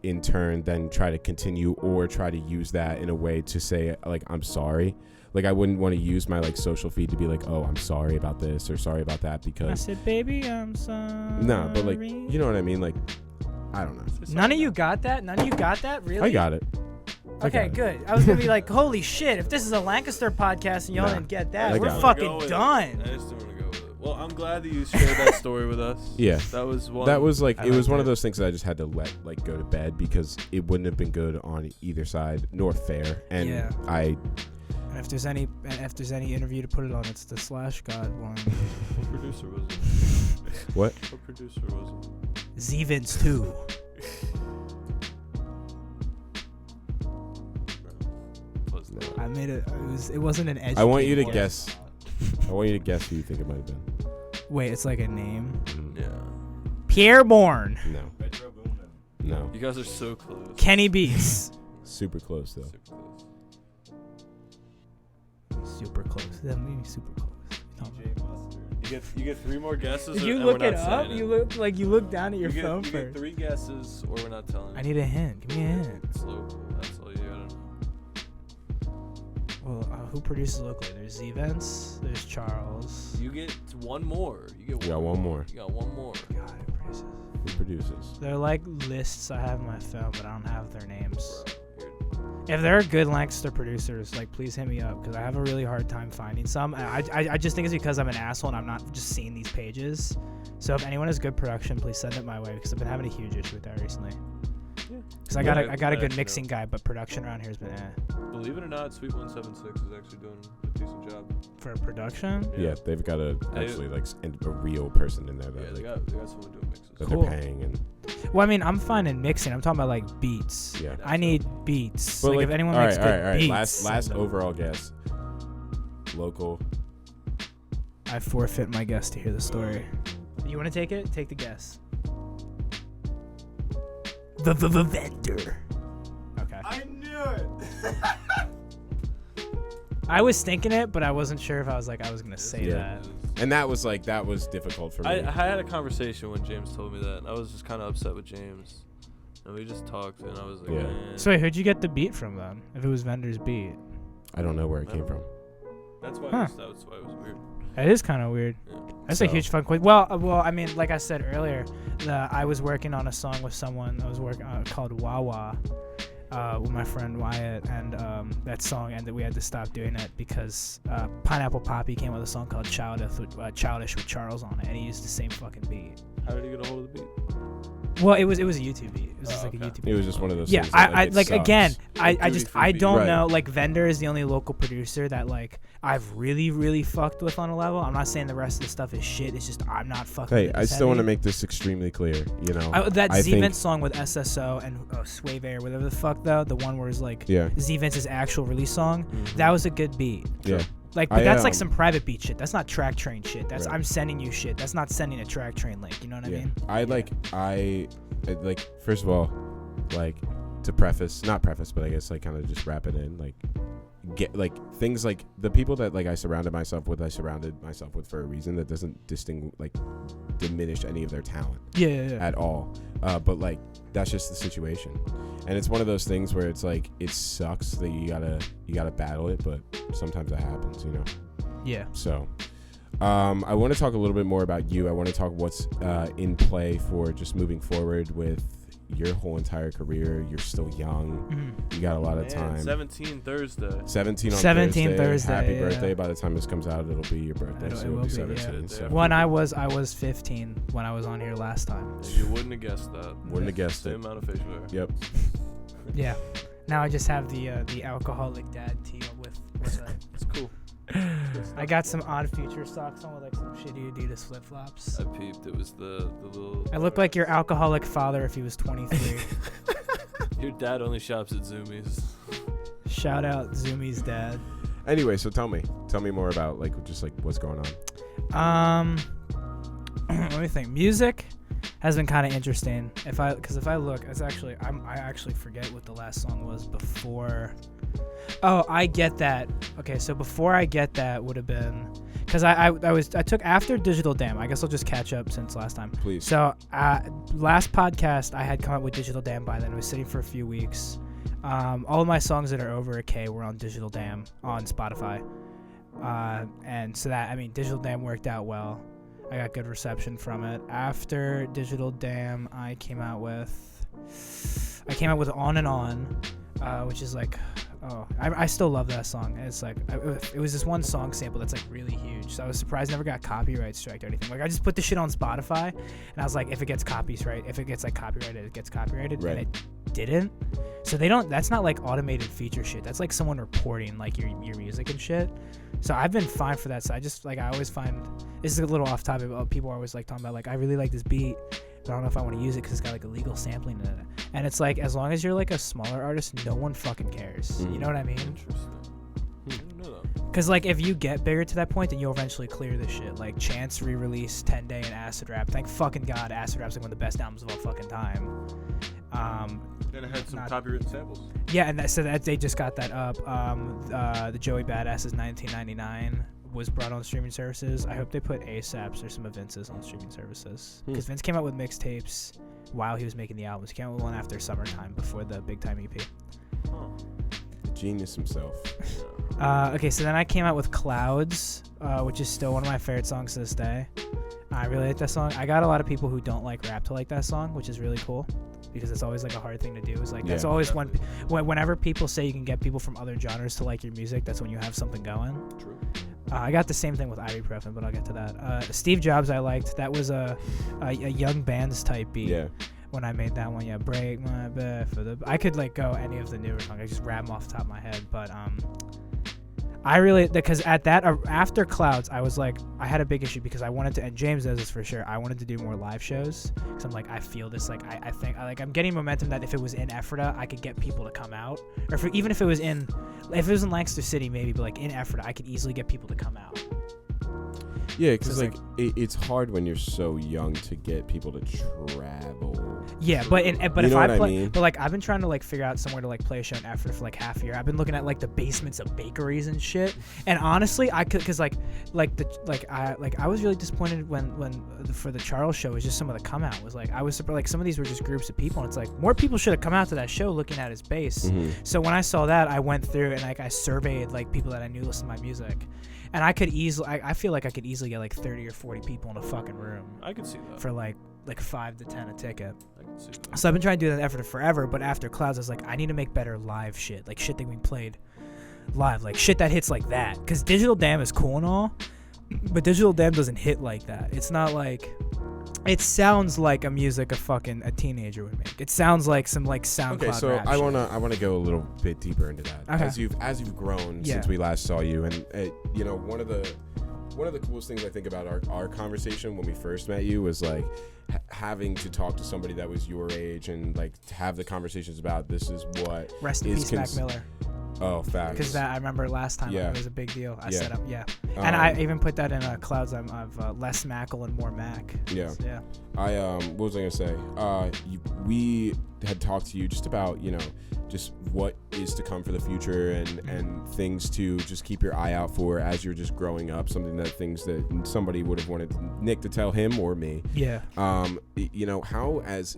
in turn then try to continue or try to use that in a way to say like I'm sorry. Like I wouldn't want to use my like social feed to be like, oh, I'm sorry about this or sorry about that, I because said, baby, I'm sorry. no, but like, you know what I mean? Like, I don't know. None of you got that? None of you got that? Really? I got it. I Okay, got it. good. I was gonna be like, holy shit! If this is a Lancaster podcast and y'all Nah, didn't get I that, we're got it. fucking Go with it. done. I just didn't want to go with it. Well, I'm glad that you shared that story with us. Yeah. That was one. That was like I it was liked one it. of those things that I just had to let like go to bed because it wouldn't have been good on either side nor fair. And Yeah. I And if there's any interview to put it on, it's the Slash God one. What producer was it? what? What producer was it? Z-Vince 2. Plus that. I made it. It wasn't an edge. I want you to guess. I want you to guess who you think it might have been. Wait, it's like a name. Yeah. Pierre Bourne. No. No. You guys are so close. Kenny Beats. Super close though. Super close. Super close. That made me super close. You get 3 more guesses. Did you and look we're it not up? saying You look down at your you phone get first. 3 guesses, or we're not telling. I need a hint. Give me a hint. It's local. That's all you gotta know. Well, who produces locally? There's Z-Vents. There's Charles. You get 1 more. You got one more. You got 1 more. God, who produces? Who produces? They're like lists I have in my phone, but I don't have their names. Bro, If there are good Lancaster producers, like, please hit me up because I have a really hard time finding some. I just think it's because I'm an asshole and I'm not just seeing these pages. So if anyone has good production, please send it my way because I've been having a huge issue with that recently. Because I got Yeah, I got a good actually, mixing guy, but production around here has been Believe it or not, Sweet 176 is actually doing a decent job. for production. Yeah, they've got a They- actually like a real person in there Yeah, that, they like, got someone doing mixes. that Cool. they're paying and Well, I mean, I'm fine in mixing. I'm talking about like beats. yeah. I need beats. But Like, if anyone all makes right, good all right. beats, Last send them. overall guess. Local. I forfeit my guess to hear the story. You want to take it? Take the guess. The vendor. Okay. I knew it. I was thinking it, but I wasn't sure if I was gonna say Yeah. that. And that was difficult for me. I had a conversation when James told me that, and I was just kind of upset with James. And we just talked, and I was like, Yeah. man. So wait, who'd you get the beat from then? If it was Vendor's beat, I don't know where it came from. That's why, Huh. that's why it was weird. that is kind of weird. Yeah. That's a So- huge fun quiz. Well, I mean, like I said earlier, I was working on a song with someone. I was working called Wawa with my friend Wyatt, and that song ended. We had to stop doing it because Pineapple Poppy came with a song called Childish with Charles on it, and he used the same fucking beat. How did you get a hold of the beat? Well, it was a YouTube beat. It was just like a okay. YouTube It beat. was just one of those Yeah, things. that, I it like sucks. again. I Duty just free I beat. don't Right. know. Like Vendor is the only local producer that like I've really fucked with on a level. I'm not saying the rest of the stuff is shit. It's just I'm not fucking. Hey, with I this still want to heavy. make this extremely clear. You know, That I Z-Vince think- song with SSO and Swave Air, whatever the fuck though, the one where it's like Yeah, Z-Vince's actual release song, that was a good beat. yeah. Like, but I, that's like um, some private beat shit. That's not Track Train shit. That's Right. I'm sending you shit. That's not sending a Track Train link. You know what I Yeah. mean? I like first of all, like to preface, not preface, but I guess like kind of just wrap it in, like get like things like the people that like I surrounded myself with for a reason. That doesn't diminish any of their talent at all, but like that's just the situation, and it's one of those things where it's like it sucks that you gotta battle it, but sometimes that happens, you know. So I want to talk a little bit more about you. I want to talk what's in play for just moving forward with your whole entire career. You're still young. You got a lot of time. 17 Thursday. 17 on 17 Thursday. Happy yeah. birthday. By the time this comes out, it'll be your birthday. So you'll be 17. So. When I was 15 when I was on here last time. You wouldn't have guessed that. Wouldn't have guessed it. Same amount of facial hair. Yep. Yeah. Now I just have the alcoholic dad tee with It's cool. I got some Odd Future socks on with like some shitty Adidas flip flops. I peeped. It was the little. I look like your alcoholic father if he was 23. Your dad only shops at Zoomies. Shout out Zoomies dad. Anyway, so tell me more about like just like what's going on. Let me think. Music has been kind of interesting. If I look, it's actually I actually forget what the last song was before. Oh, I Get That. Okay, so before I Get That would have been, because I took after Digital Dam. I guess I'll just catch up since last time. Please. So last podcast I had come up with Digital Dam by then. I was sitting for a few weeks. All of my songs that are over a K were on Digital Dam on Spotify. And so that, I mean, Digital Dam worked out well. I got good reception from it. After Digital Dam, I came out with On and On, which is like, I still love that song. And it's like, it was this one song sample that's like really huge. So I was surprised I never got copyright striked or anything. Like I just put the shit on Spotify, and I was like, if it gets copyrighted, it gets copyrighted, right. And it didn't. So that's not like automated feature shit. That's like someone reporting like your music and shit. So I've been fine for that. So I always find, this is a little off topic, but people are always like talking about like, I really like this beat, but I don't know if I want to use it because it's got like illegal sampling in it. And it's like, as long as you're like a smaller artist, no one fucking cares. You know what I mean? Interesting. I didn't know that. Because like if you get bigger to that point, then you'll eventually clear this shit. Like Chance re-released 10 Day and Acid Rap. Thank fucking God, Acid Rap's like one of the best albums of all fucking time. Then it had some copywritten samples. Yeah, and so that they just got that up. The Joey Badass's 1999 was brought on streaming services. I hope they put ASAP's or some of Vince's on streaming services. Because Vince came out with mixtapes while he was making the albums. He came out with one after Summertime before the Big Time EP. Oh. The genius himself. Okay, so then I came out with Clouds, which is still one of my favorite songs to this day. I really like that song. I got a lot of people who don't like rap to like that song, which is really cool. Because it's always like a hard thing to do. It's like that's always whenever people say you can get people from other genres to like your music, that's when you have something going. True. I got the same thing with Ibuprofen, but I'll get to that. Steve Jobs I liked. That was a Young Bands type beat. Yeah. When I made that one, break my back for the. I could like go any of the newer songs. I just grab them off the top of my head, but I really, because at that after Clouds, I was like, I had a big issue because I wanted to, and James does this for sure. I wanted to do more live shows because I'm like, I feel this, like I think I'm getting momentum that if it was in Ephrata, I could get people to come out, or even if it was in Lancaster City, maybe, but like in Ephrata, I could easily get people to come out. Yeah, because so it's hard when you're so young to get people to travel. Yeah, but if I play, mean? But like I've been trying to like figure out somewhere to like play a show in Ephrata for like half a year. I've been looking at like the basements of bakeries and shit. And honestly, I could, cause I was really disappointed when for the Charles show, it was just some of the come out was like, I was surprised, like some of these were just groups of people, and it's like more people should have come out to that show looking at his bass. Mm-hmm. So when I saw that, I went through and like I surveyed like people that I knew listened to my music. And I could easily, I feel like I could easily get like 30 or 40 people in a fucking room. I could see that. For like 5 to 10 a ticket. I can see that. So I've been trying to do that effort forever, but after Clouds, I was like, I need to make better live shit. Like shit that we played live. Like shit that hits like that. Because Digital Dam is cool and all, but Digital Dam doesn't hit like that. It's not like, it sounds like a music a teenager would make. It sounds like some like SoundCloud Okay, so rap I shit. wanna go a little bit deeper into that. Okay. As you've grown since we last saw you, and you know, one of the coolest things I think about our conversation when we first met you was like having to talk to somebody that was your age and like to have the conversations about this is what Rest in peace, Mac Miller. Oh, facts. Because I remember last time Yeah. it was a big deal. I Yeah. set up, and I even put that in clouds. I've less Mackle and more Mac. Yeah. So, yeah. What was I gonna say? We had talked to you just about, just what is to come for the future and things to just keep your eye out for as you're just growing up. Things that somebody would have wanted Nick to tell him or me. Yeah. How as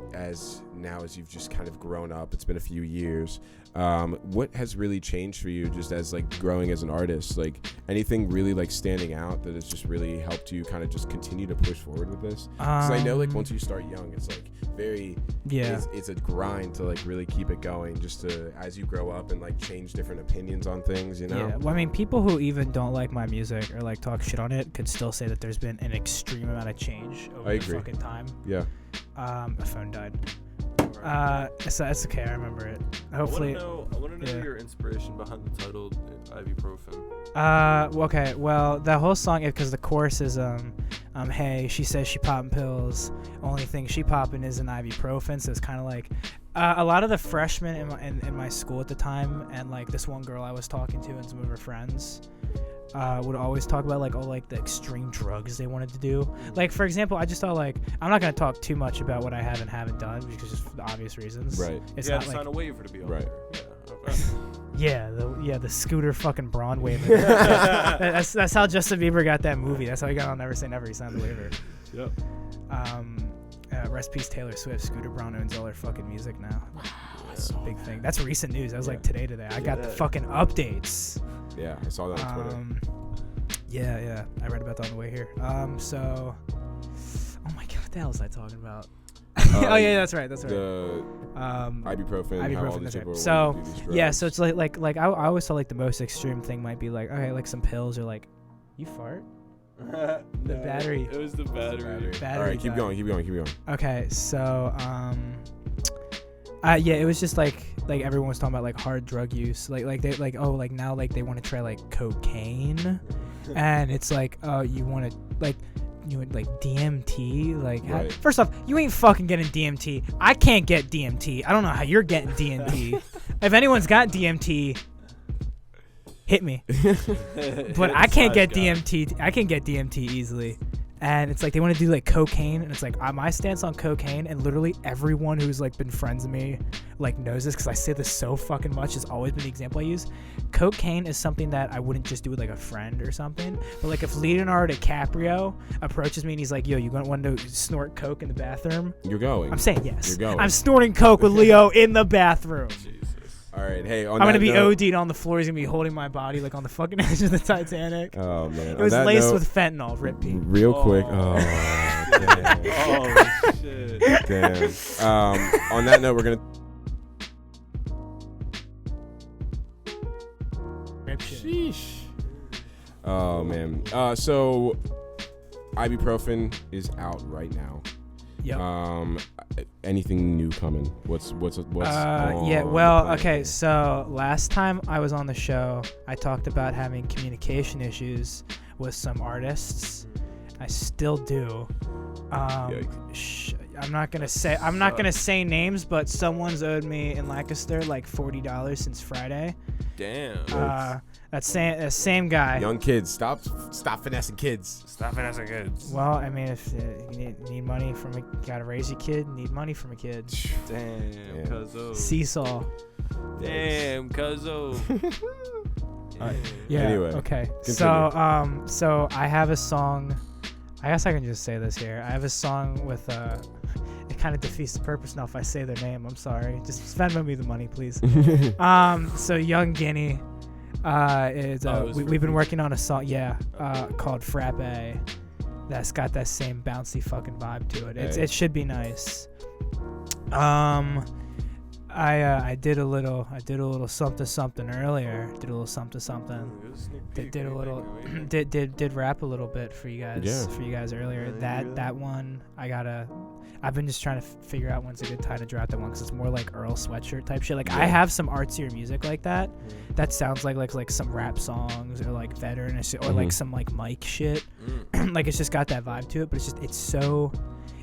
now as you've just kind of grown up, it's been a few years. What has really changed for you just as like growing as an artist? Like anything really like standing out that has just really helped you kind of just continue to push forward with this? Because I know like once you start young, it's like very it's a grind to like really keep it going just to as you grow up and like change different opinions on things, Yeah, well, I mean, people who even don't like my music or like talk shit on it could still say that there's been an extreme amount of change over I the agree. fucking time. Yeah. My phone died. It's okay. I remember it. Hopefully. I want to know your inspiration behind the title Ibuprofen. Okay. Well, that whole song, because the chorus is hey, she says she popping pills. Only thing she popping is an ibuprofen. So it's kind of like a lot of the freshmen in my school at the time, and like this one girl I was talking to and some of her friends. Would always talk about like all like the extreme drugs they wanted to do. Like for example, I just thought like I'm not gonna talk too much about what I have and haven't done because just for the obvious reasons. Right. It's you had not to like sign a waiver to be on Right. there. the Scooter fucking Braun waiver. that's how Justin Bieber got that movie. That's how he got on Never Say Never. He signed the waiver. Yep. Rest in peace Taylor Swift. Scooter Braun owns all her fucking music now. That's a big thing. That's recent news. That was like today. I got the fucking updates. Yeah, I saw that on Twitter. Yeah. I read about that on the way here. Oh my god, what the hell was I talking about? Oh yeah, that's right. The ibuprofen. How all Ibuprofen. these That's people right. So do these drugs. yeah, so it's like I always thought like the most extreme thing might be like okay, like some pills or like you fart. The battery. It was the battery. All right, keep died. going. Okay, so it was just like everyone was talking about like hard drug use, like they like now like they want to try like cocaine, and it's like you want to like DMT, like Right. first off you ain't fucking getting DMT. I can't get DMT. I don't know how you're getting DMT. If anyone's got DMT, hit me. But I can't get DMT. I can get DMT easily. And it's like they want to do like cocaine, and it's like my stance on cocaine, and literally everyone who's like been friends with me like knows this because I say this so fucking much. It's always been the example I use. Cocaine is something that I wouldn't just do with like a friend or something. But like if Leonardo DiCaprio approaches me and he's like, "Yo, you gonna want to snort coke in the bathroom?" You're going. I'm saying yes. You're going. I'm snorting coke with Leo in the bathroom. All right, hey. I'm gonna be OD'd on the floor. He's gonna be holding my body like on the fucking edge of the Titanic. Oh man. It was laced with fentanyl. Rip Pete. Real quick. Oh, damn. Oh shit. Damn. On that note, we're gonna. Rip shit. Sheesh. Oh man. So, ibuprofen is out right now. Yep. Anything new coming? What's yeah, well, okay, so last time I was on the show, I talked about having communication issues with some artists. I still do. I'm not gonna say names, but someone's owed me in Lancaster like $40 since Friday. Damn. That same guy. Young kids, stop finessing kids. Stop it as a kid. Well, I mean, if you need money from gotta raise your kid, need money from a kid. Damn, cuzzo. Seesaw. Damn, cuzzo. Yeah. Anyway, Okay. continue. So I have a song. I guess I can just say this here. I have a song with it kind of defeats the purpose now if I say their name. I'm sorry. Just spend me the money, please. So Young Guinea is we've been working on a song, called Frappe. That's got that same bouncy fucking vibe to it. It should be nice. I did a little something earlier. Did a little something. Did rap a little bit for you guys. Yeah. For you guys earlier. That one I've been just trying to figure out when's a good time to drop that one because it's more like Earl Sweatshirt type shit. Like I have some artsier music like that. That sounds like some rap songs or like veteran or like some like Mike shit. Like it's just got that vibe to it, but it's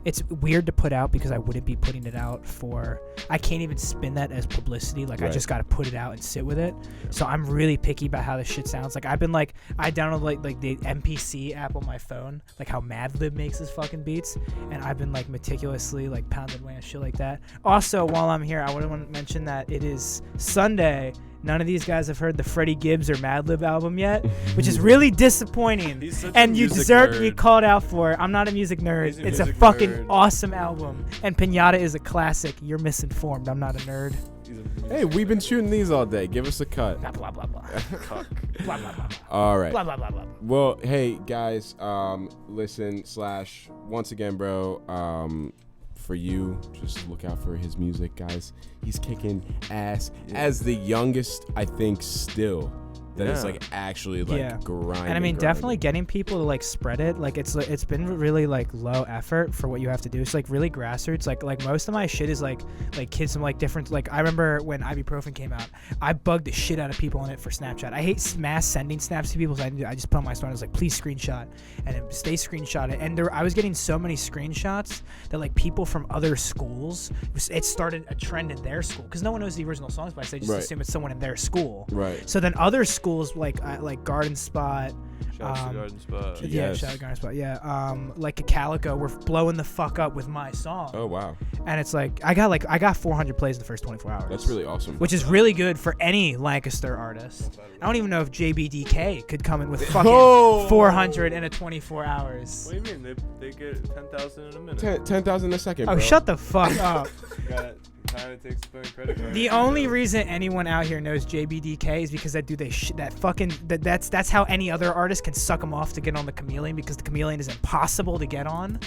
it's weird to put out because I wouldn't be putting it out for. I can't even spin that as publicity. Like I Right. just got to put it out and sit with it. So I'm really picky about how this shit sounds. Like I've been like I download like the MPC app on my phone, like how Madlib makes his fucking beats, and I've been like meticulously like pounding away and shit like that. Also, while I'm here, I want to mention that it is Sunday. None of these guys have heard the Freddie Gibbs or Madlib album yet, which is really disappointing. He's such And a you music deserve to be nerd. called out for it. I'm not a music nerd. He's a It's a music fucking nerd. awesome album. And Pinata is a classic. You're misinformed. I'm not a nerd. He's a Hey, we've been shooting these all day. Give us a cut. Blah, blah, blah, blah. cuck. Blah, blah, blah, blah. All right. Blah, blah, blah, blah. Well, hey guys, listen / once again, bro. For you, just look out for his music, guys. He's kicking ass as the youngest, I think, still. That is Yeah. like actually like Yeah. grinding. And I mean, grinding. definitely getting people to like spread it. Like it's been really like low effort for what you have to do. It's like really grassroots. Like most of my shit is like kids from like different. Like I remember when Ibuprofen came out, I bugged the shit out of people on it for Snapchat. I hate mass sending snaps to people, so I just put on my story. I was like, please screenshot, and they screenshot it. And I was getting so many screenshots that like people from other schools, it started a trend in their school because no one knows the original songs, but they just Right. assume it's someone in their school. Right. So then other schools like Garden Spot. Shout out to Garden Spot. Yes. Yeah, shout out Garden Spot. Yeah, like a Calico, we're blowing the fuck up with my song, Oh wow, and it's like I got 400 plays in the first 24 hours. that's really awesome. which is really good for any Lancaster artist. I don't even know if JBDK could come in with fucking Oh! 400 in a 24 hours. What do you mean? They get 10,000 in a minute. 10,000 a second. Oh, bro. shut the fuck up. Got kind of takes the credit card. The only reason anyone out here knows JBDK is because that dude that's how any other artist can suck him off to get on the Chameleon, because the Chameleon is impossible to get on.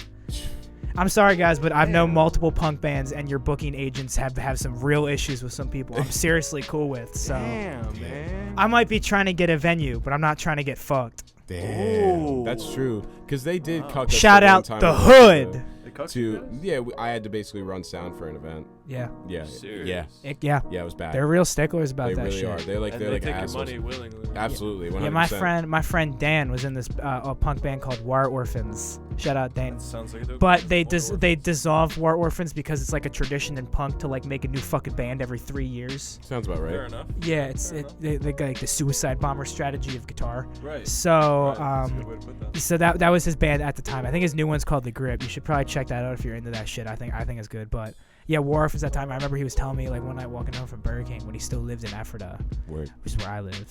I'm sorry guys, but I've known multiple punk bands and your booking agents have some real issues with some people I'm seriously cool with. So Damn, man. I might be trying to get a venue, but I'm not trying to get fucked. Damn, Ooh. that's true. Because they did cuck us Shout at one out time the when we hood. They cucked To you guys? yeah, I had to basically run sound for an event. Yeah, Yeah, Serious? yeah, yeah. yeah. It was bad. They're real sticklers about They that really shit. are. They're like And they're they like take assholes. your money willingly. Absolutely, 100%. Yeah, my friend Dan was in this a punk band called War Orphans. Shout out Dan. That sounds like a dope But band. they dissolved War Orphans because it's like a tradition in punk to like make a new fucking band every 3 years. Sounds about Fair right. enough. Yeah, Fair enough. they got like the suicide bomber strategy of guitar. Right. So Right, that's a good way to put that. so that was his band at the time. I think his new one's called The Grip. You should probably check that out if you're into that shit. I think it's good. But yeah, War Orphans that time. I remember he was telling me like one night walking home from Burger King when he still lived in Ephrata, Word. which is where I live.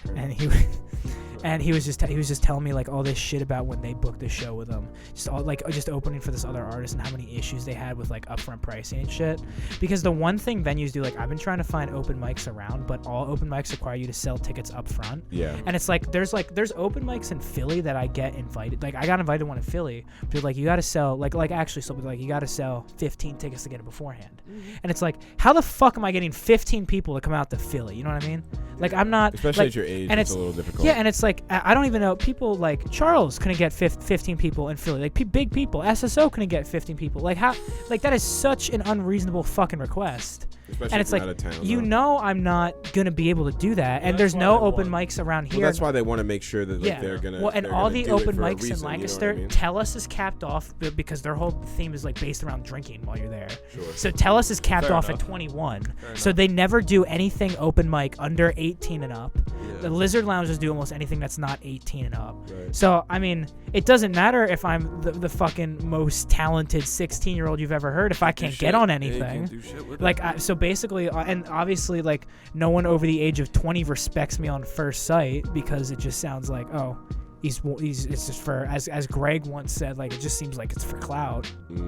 Fair And enough. he was just telling me like all this shit about when they booked the show with him, just opening for this other artist and how many issues they had with like upfront pricing and shit. Because the one thing venues do, like I've been trying to find open mics around, but all open mics require you to sell tickets up front. Yeah. And it's like there's open mics in Philly that I get invited. Like I got invited to one in Philly, but like you got to sell like actually something like you got to sell 15 tickets to get it beforehand. And it's like, how the fuck am I getting 15 people to come out to Philly? You know what I mean? Like I'm not Especially like, at your age, and it's a little difficult. yeah, and it's like I don't even know people like Charles couldn't get 15 people in Philly. Like big people, SSO couldn't get 15 people. Like how? Like that is such an unreasonable fucking request. Especially And if it's you're like out of town, you though. know I'm not gonna be able to do that, and That's there's why no they open want- mics around Well, here. that's why they want to make sure that like, Yeah. they're gonna. Well, and they're all gonna the do it open for a mics reason, in you know what I Lancaster, mean? Tellus is capped off because their whole theme is like based around drinking while you're there. Sure. So Tellus is capped Fair off enough. at 21. Fair So enough. they never do anything open mic under 18 and up. Yeah. The Lizard Lounges do almost anything that's not 18 and up. Right. So, I mean, it doesn't matter if I'm the fucking most talented 16-year-old you've ever heard if I Do can't shit. get on Yeah, you anything. can't do shit with Like, it. so basically, and obviously, like, no one over the age of 20 respects me on first sight because it just sounds like, oh, he's it's just for, as Greg once said, like, it just seems like it's for clout. Yeah.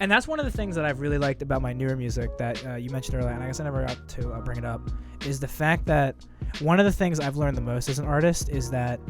And that's one of the things that I've really liked about my newer music that you mentioned earlier, and I guess I never got to bring it up, is the fact that one of the things I've learned the most as an artist is that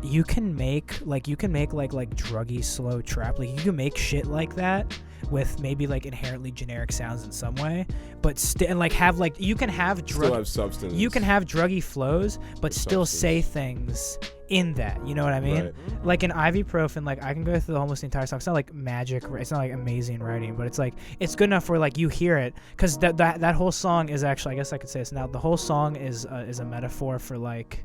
you can make druggy slow trap. Like you can make shit like that with maybe like inherently generic sounds in some way, but still like have like you can have Still have substance. you can have druggy flows, but still substance. say things in that. You know what I mean? Right. Like in Ibuprofen, like I can go through almost the entire song. It's not like magic. It's not like amazing writing, but it's like it's good enough where like you hear it, because that whole song is actually, I guess I could say this now. The whole song is a metaphor for like.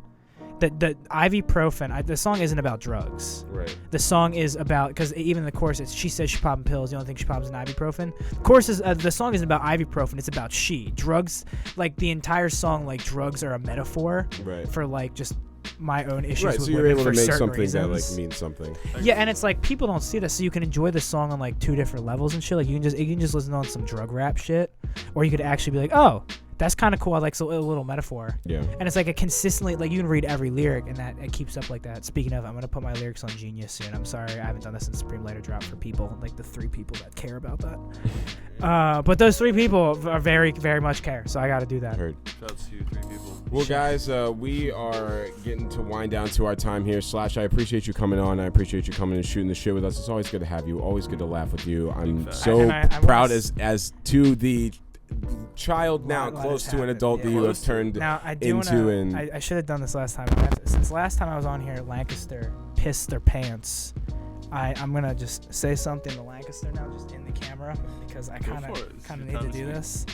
the ibuprofen. The song isn't about drugs. Right. The song is about, because even in the chorus, she says she popping pills. The only thing she pops is an ibuprofen. The chorus is the song isn't about ibuprofen. It's about drugs. Like the entire song, like drugs are a metaphor for like just my own issues right, with so you're women able for to make certain something reasons. that like means something. Yeah, and it's like people don't see this, so you can enjoy the song on like 2 different levels and shit. Like you can just listen on some drug rap shit, or you could actually be like, oh, that's kind of cool. I like a little metaphor. Yeah. And it's like a consistently, like you can read every lyric and that it keeps up like that. Speaking of, I'm going to put my lyrics on Genius soon. I'm sorry, I haven't done this since Supreme Later Drop for people, like the 3 people that care about that. But those 3 people are very, very much care. So I got to do that. Heard. Shout out to you, 3 people. Well, guys, we are getting to wind down to our time here. Slash, I appreciate you coming on. I appreciate you coming and shooting the shit with us. It's always good to have you. Always good to laugh with you. I'm so proud as to the child now close to an adult that you have turned now, I do into. I should have done this last time. Since last time I was on here, Lancaster pissed their pants. I'm gonna just say something to Lancaster now, just in the camera, because I kind of need to do this.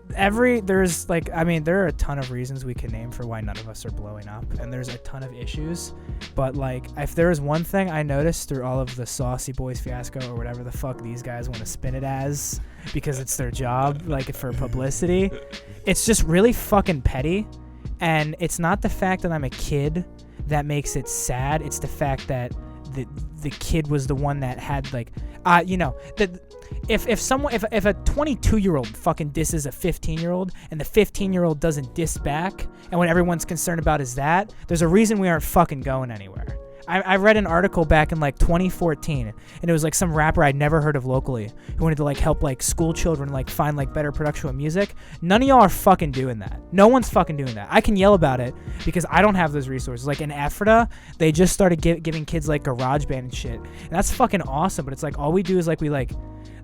There are a ton of reasons we can name for why none of us are blowing up, and there's a ton of issues, but like if there is one thing I noticed through all of the Saucy Boys fiasco, or whatever the fuck these guys want to spin it as, because it's their job, like for publicity, it's just really fucking petty. And it's not the fact that I'm a kid that makes it sad, it's the fact that the kid was the one that had like if a 22-year-old fucking disses a 15-year-old and the 15-year-old doesn't diss back, and what everyone's concerned about is that, there's a reason we aren't fucking going anywhere. I read an article back in like 2014, and it was like some rapper I'd never heard of locally who wanted to like help like school children like find like better production with music. None of y'all are fucking doing that. No one's fucking doing that. I can yell about it because I don't have those resources. Like in Ephrata, they just started giving kids like GarageBand and shit, and that's fucking awesome. But it's like all we do is like we like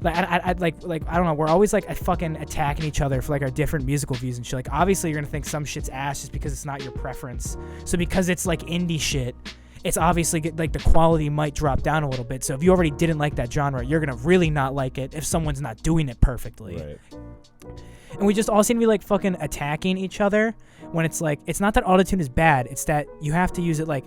I don't know, we're always like fucking attacking each other for like our different musical views and shit. Like obviously you're gonna think some shit's ass just because it's not your preference. So because it's like indie shit, it's obviously like the quality might drop down a little bit. So if you already didn't like that genre, you're gonna really not like it if someone's not doing it perfectly. Right. And we just all seem to be like fucking attacking each other when it's like, it's not that autotune is bad, it's that you have to use it like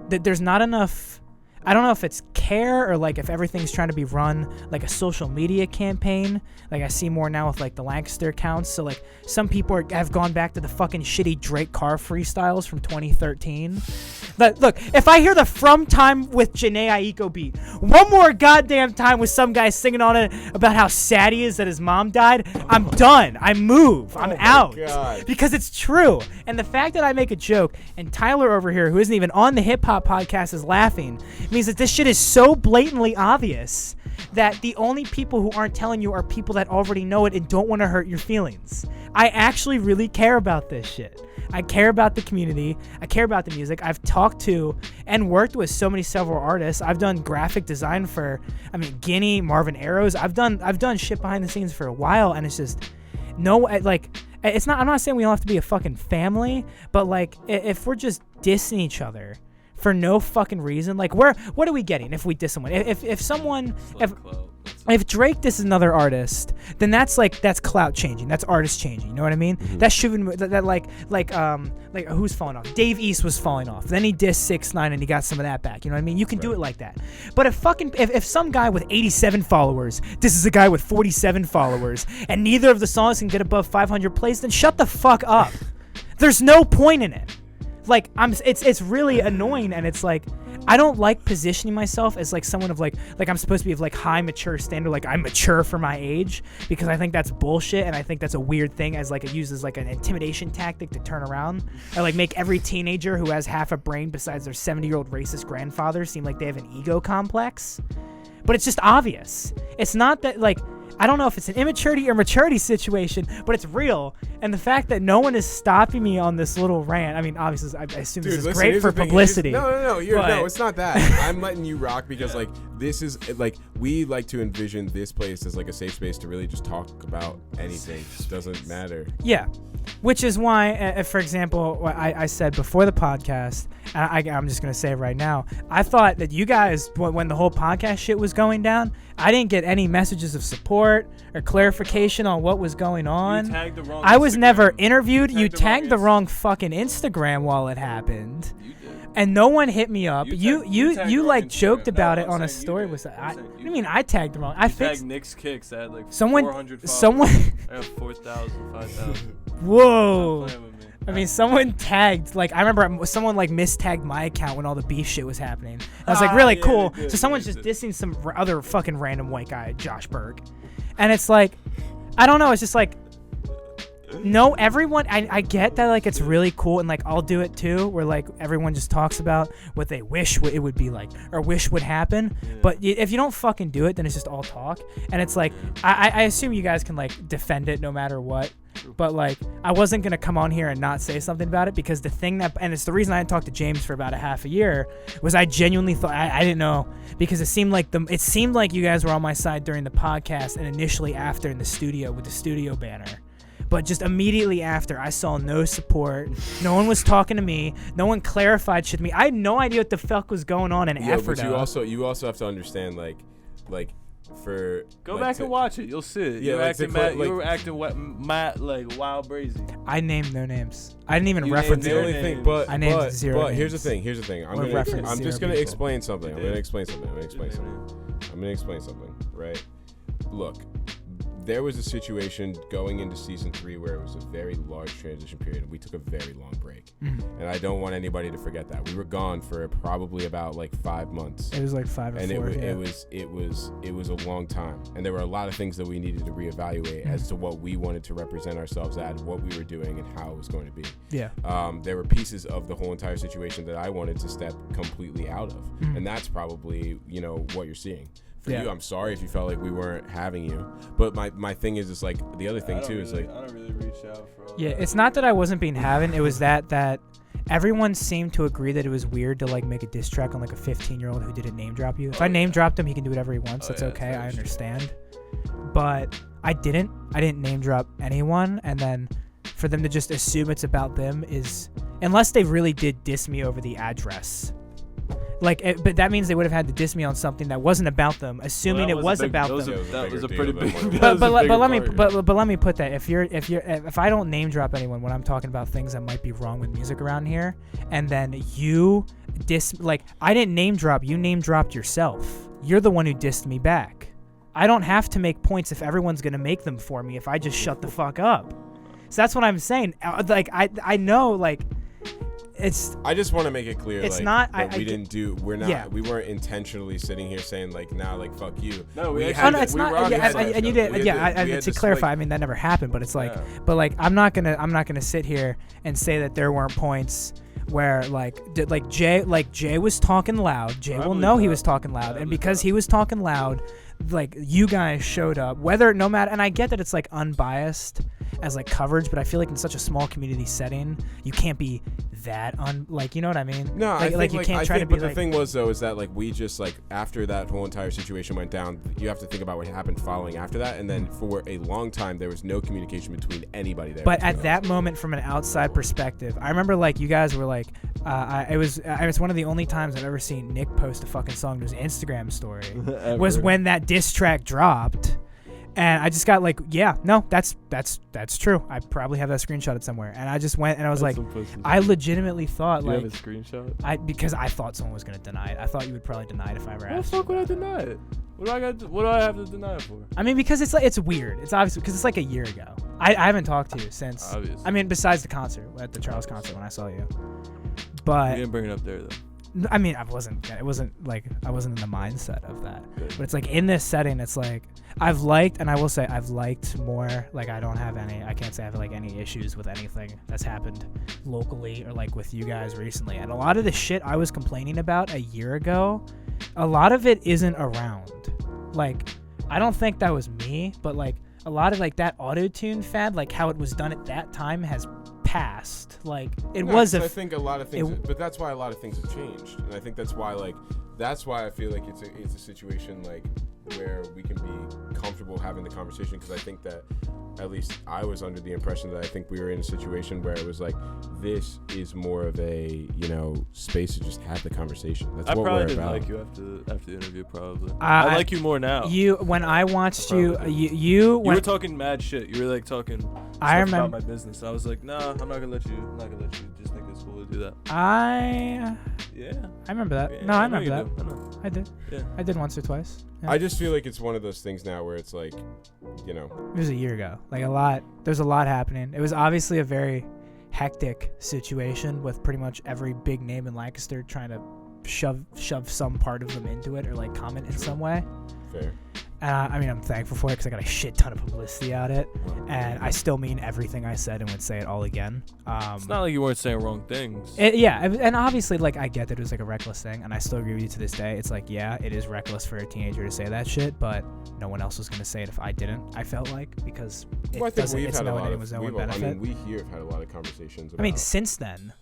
there's not enough. I don't know if it's care or like if everything's trying to be run like a social media campaign. Like I see more now with like the Lancaster accounts. So like some people have gone back to the fucking shitty Drake car freestyles from 2013. But look, if I hear the From Time with Jhené Aiko beat one more goddamn time with some guy singing on it about how sad he is that his mom died, I'm done. I move. I'm out. God. Because it's true. And the fact that I make a joke and Tyler over here, who isn't even on the hip hop podcast, is laughing means that this shit is so blatantly obvious that the only people who aren't telling you are people that already know it and don't want to hurt your feelings. I actually really care about this shit. I care about the community. I care about the music. I've talked to and worked with several artists. I've done graphic design for, Guinea, Marvin Arrows. I've done shit behind the scenes for a while, and it's just it's not. I'm not saying we all have to be a fucking family, but like if we're just dissing each other for no fucking reason, like what are we getting if we diss someone? If Drake disses another artist, then that's clout changing. That's artist changing. You know what I mean? Mm-hmm. That shouldn't like who's falling off? Dave East was falling off. Then he dissed 6ix9ine and he got some of that back. You know what I mean? You can do it like that. But if some guy with 87 followers disses a guy with 47 followers and neither of the songs can get above 500 plays, then shut the fuck up. There's no point in it. Like it's really annoying, and it's like I don't like positioning myself as like someone of like I'm supposed to be of like high mature standard, like I'm mature for my age, because I think that's bullshit, and I think that's a weird thing as like it uses like an intimidation tactic to turn around or like make every teenager who has half a brain besides their 70-year-old racist grandfather seem like they have an ego complex. But it's just obvious. It's not that like I don't know if it's an immaturity or maturity situation, but it's real. And the fact that no one is stopping me on this little rant, obviously, I assume this is great for publicity. No, it's not that. I'm letting you rock because, like, this is, like, we like to envision this place as, like, a safe space to really just talk about anything. It doesn't matter. Yeah. Which is why, for example, what I said before the podcast, and I'm just going to say it right now, I thought that you guys, when the whole podcast shit was going down, I didn't get any messages of support or clarification on what was going on. You tagged the wrong I was Instagram. never interviewed. You tagged tagged the the wrong fucking Instagram while it happened. You did. And no one hit me up. You tagged You wrong like Instagram. joked about No, it I'm on a saying you story. did. Was I'm I? saying What do you you mean did. I tagged the wrong? I You fixed. tagged Nick's Kicks. I had like Someone- 400 followers. someone- I have 4,000, 5,000. Whoa. Stop playing with me. I mean, someone tagged, like, I remember someone, like, mistagged my account when all the beef shit was happening. I was like, really yeah, cool. they did, So someone's they just did. dissing some other fucking random white guy, Josh Berg. And it's like, I don't know, it's just like, no, everyone, I get that, like, it's really cool, and, like, I'll do it too, where, like, everyone just talks about what they wish it would be like, or wish would happen. Yeah. But if you don't fucking do it, then it's just all talk. And it's like, I assume you guys can, like, defend it no matter what. But, like, I wasn't going to come on here and not say something about it, because the thing that, and it's the reason I hadn't talked to James for about a half a year, was I genuinely thought, I didn't know, because it seemed like you guys were on my side during the podcast and initially after in the studio with the studio banner. But just immediately after, I saw no support. No one was talking to me. No one clarified shit to me. I had no idea what the fuck was going on in Yeah, Ephrata. but you also have to understand, like for Go like, back to- and watch it. You'll see it. Yeah, You were like, acting the cl- mad. like- You were acting mad, like wild brazy. I named no names. I didn't even You reference named The their it. only thing, names. but I named but, zero but here's the names. thing. Here's the thing. I'm Or reference just zero gonna people. explain something. You I'm gonna did. explain something. I'm gonna explain something. Right? Look, there was a situation going into season 3 where it was a very large transition period, and we took a very long break. Mhm. And I don't want anybody to forget that we were gone for probably about like 5 months. It was like 5 or And 4. it was a long time, and there were a lot of things that we needed to reevaluate as to what we wanted to represent ourselves at, what we were doing, and how it was going to be. Yeah. There were pieces of the whole entire situation that I wanted to step completely out of, Mhm. and that's probably what you're seeing. For Yeah. you, I'm sorry if you felt like we weren't having you, but my thing is like the other thing too is like I don't really reach out for all Yeah, that. it's not that I wasn't being having. It was that everyone seemed to agree that it was weird to like make a diss track on like a 15-year-old who didn't name drop you. If I name dropped him, he can do whatever he wants. Oh, That's yeah, okay. I that's true. understand. But I didn't name drop anyone, and then for them to just assume it's about them is, unless they really did diss me over the address. But that means they would have had to diss me on something that wasn't about them, assuming it was about them. That was a bigger pretty deal big. than what- that was a bigger let me target. but let me put that if I don't name drop anyone when I'm talking about things that might be wrong with music around here, and then you I didn't name drop, you name dropped yourself. You're the one who dissed me back. I don't have to make points if everyone's gonna make them for me if I just shut the fuck up. So that's what I'm saying. I know it's I just want to make it clear, It's like, not- that I we get- didn't do. We're not. Yeah. We weren't intentionally sitting here saying like, "Nah, like fuck you." No, we We actually- Oh had no, to- it's we not. were on Yeah, the and you side. did. We Yeah, had to clarify, I mean that never happened. But it's like, Yeah. but like, I'm not gonna sit here and say that there weren't points where Jay was talking loud. Jay will Probably know he not. was talking loud, and Probably because not. he was talking loud, like you guys showed up. No matter, and I get that it's like unbiased as like coverage, but I feel like in such a small community setting, you can't be that you know what I mean? No, like, I think, like you can't I try think, to be but like. the thing was though is that like we just like after that whole entire situation went down, you have to think about what happened following after that, and then for a long time there was no communication between anybody there. But at that moment, from an outside perspective, I remember like you guys were like, it was one of the only times I've ever seen Nick post a fucking song to his Instagram story was when that diss track dropped, and I just got like, yeah, no, that's true. I probably have that screenshotted somewhere, and I just went and I was like, I legitimately thought Do you like have a screenshot? because I thought someone was gonna deny it. I thought you would probably deny it if I ever What the asked you. fuck would I deny it? What do I have to deny it for? I mean, because it's weird. It's obviously because it's like a year ago. I haven't talked to you since. Obviously. I mean, besides the concert at the Charles concert when I saw you. You But didn't bring it up there though. I mean, I wasn't in the mindset of that. Good. But it's like in this setting, it's like I've liked, and I will say I've liked more. Like I can't say I have like any issues with anything that's happened locally or like with you guys recently. And a lot of the shit I was complaining about a year ago, a lot of it isn't around. Like I don't think that was me, but like a lot of like that auto-tune fad, like how it was done at that time has passed. Like it was I think a lot of things, but that's why a lot of things have changed, and I think that's why I feel like it's a situation like where we can be comfortable comfortable having the conversation because I think that at least I was under the impression that I think we were in a situation where it was like this is more of a space to just have the conversation. That's I what probably we're didn't about. like you after the interview. Probably. I like you more now. When I watched Probably. you You were talking mad shit. You were like talking I stuff remember about my business. I was like, nah, I'm not gonna let you. Just think it's cool to do that. I Yeah. remember that. Yeah, No, I know remember you that. do. I know. I did. Yeah. I did once or twice. Yeah. I just feel like it's one of those things now where it's like, It was a year ago. Like there's a lot happening. It was obviously a very hectic situation with pretty much every big name in Lancaster trying to shove some part of them into it or like comment in some way. fair. I mean, I'm thankful for it because I got a shit ton of publicity out it, and I still mean everything I said and would say it all again. It's not like you weren't saying wrong things. And obviously, like, I get that it was like a reckless thing, and I still agree with you to this day. It's like, yeah, it is reckless for a teenager to say that shit, but no one else was gonna say it if I didn't. I felt like because it Well, I think doesn't. we've It's had a no lot anyone's of. no one I benefit. mean, we here have had a lot of conversations. About, I mean, since then.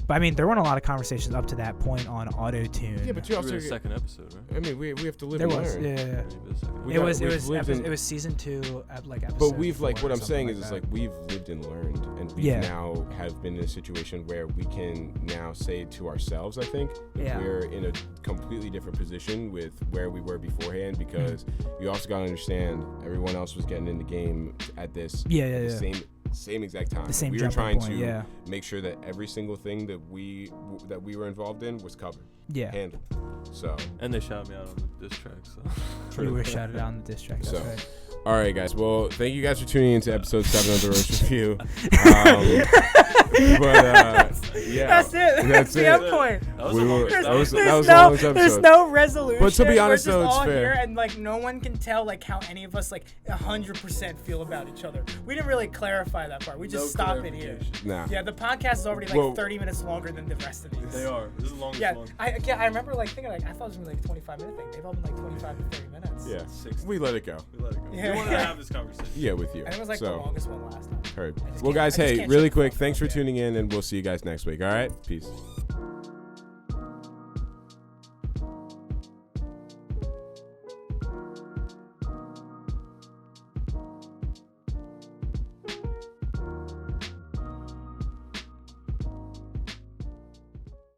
But I mean, there weren't a lot of conversations up to that point on auto-tune. yeah, but you You were also. the second episode, right? I mean, we have to live there and was, learn. yeah. Maybe the second. We It got- was we've lived in- it was season 2, like episode. But we've like 4 what or I'm saying something is that. like we've lived and learned, and we Yeah. now have been in a situation where we can now say to ourselves, I think, that Yeah. we're in a completely different position with where we were beforehand because you also got to understand everyone else was getting in the game at this Yeah. same exact time. The same we were jumping trying point, to yeah. make sure that every single thing that we were involved in was covered, Yeah. handled. So And they shot me out on the diss track. So. We were shouted out in the district. That's So, right. all right, guys. Well, thank you guys for tuning in to episode 7 of the Roast Review. Yeah, That's it. That's the it. end point. That was We a will- long that episode. was- There's the longest there's episode. no resolution. But to be honest, we're though, just it's all fair. here, and like no one can tell like how any of us like 100% feel about each other. We didn't really clarify that part. We just No stop it here. clarification. Nah. Yeah, the podcast is already like Well- 30 minutes longer than the rest of these. They are. This is the longest Yeah, one. I remember like thinking like I thought it was gonna be like a 25-minute thing. They've all been like 25 to 30 minutes. Yeah, 60. we let it go. We let it go. Yeah. We wanted to have this conversation. Yeah, with you. I think it was like the So, longest one last time. heard. I just Well, can't- guys, I just hey, can't really shut the quick, fuck thanks up, for yeah. tuning in, and we'll see you guys next week. All right, peace.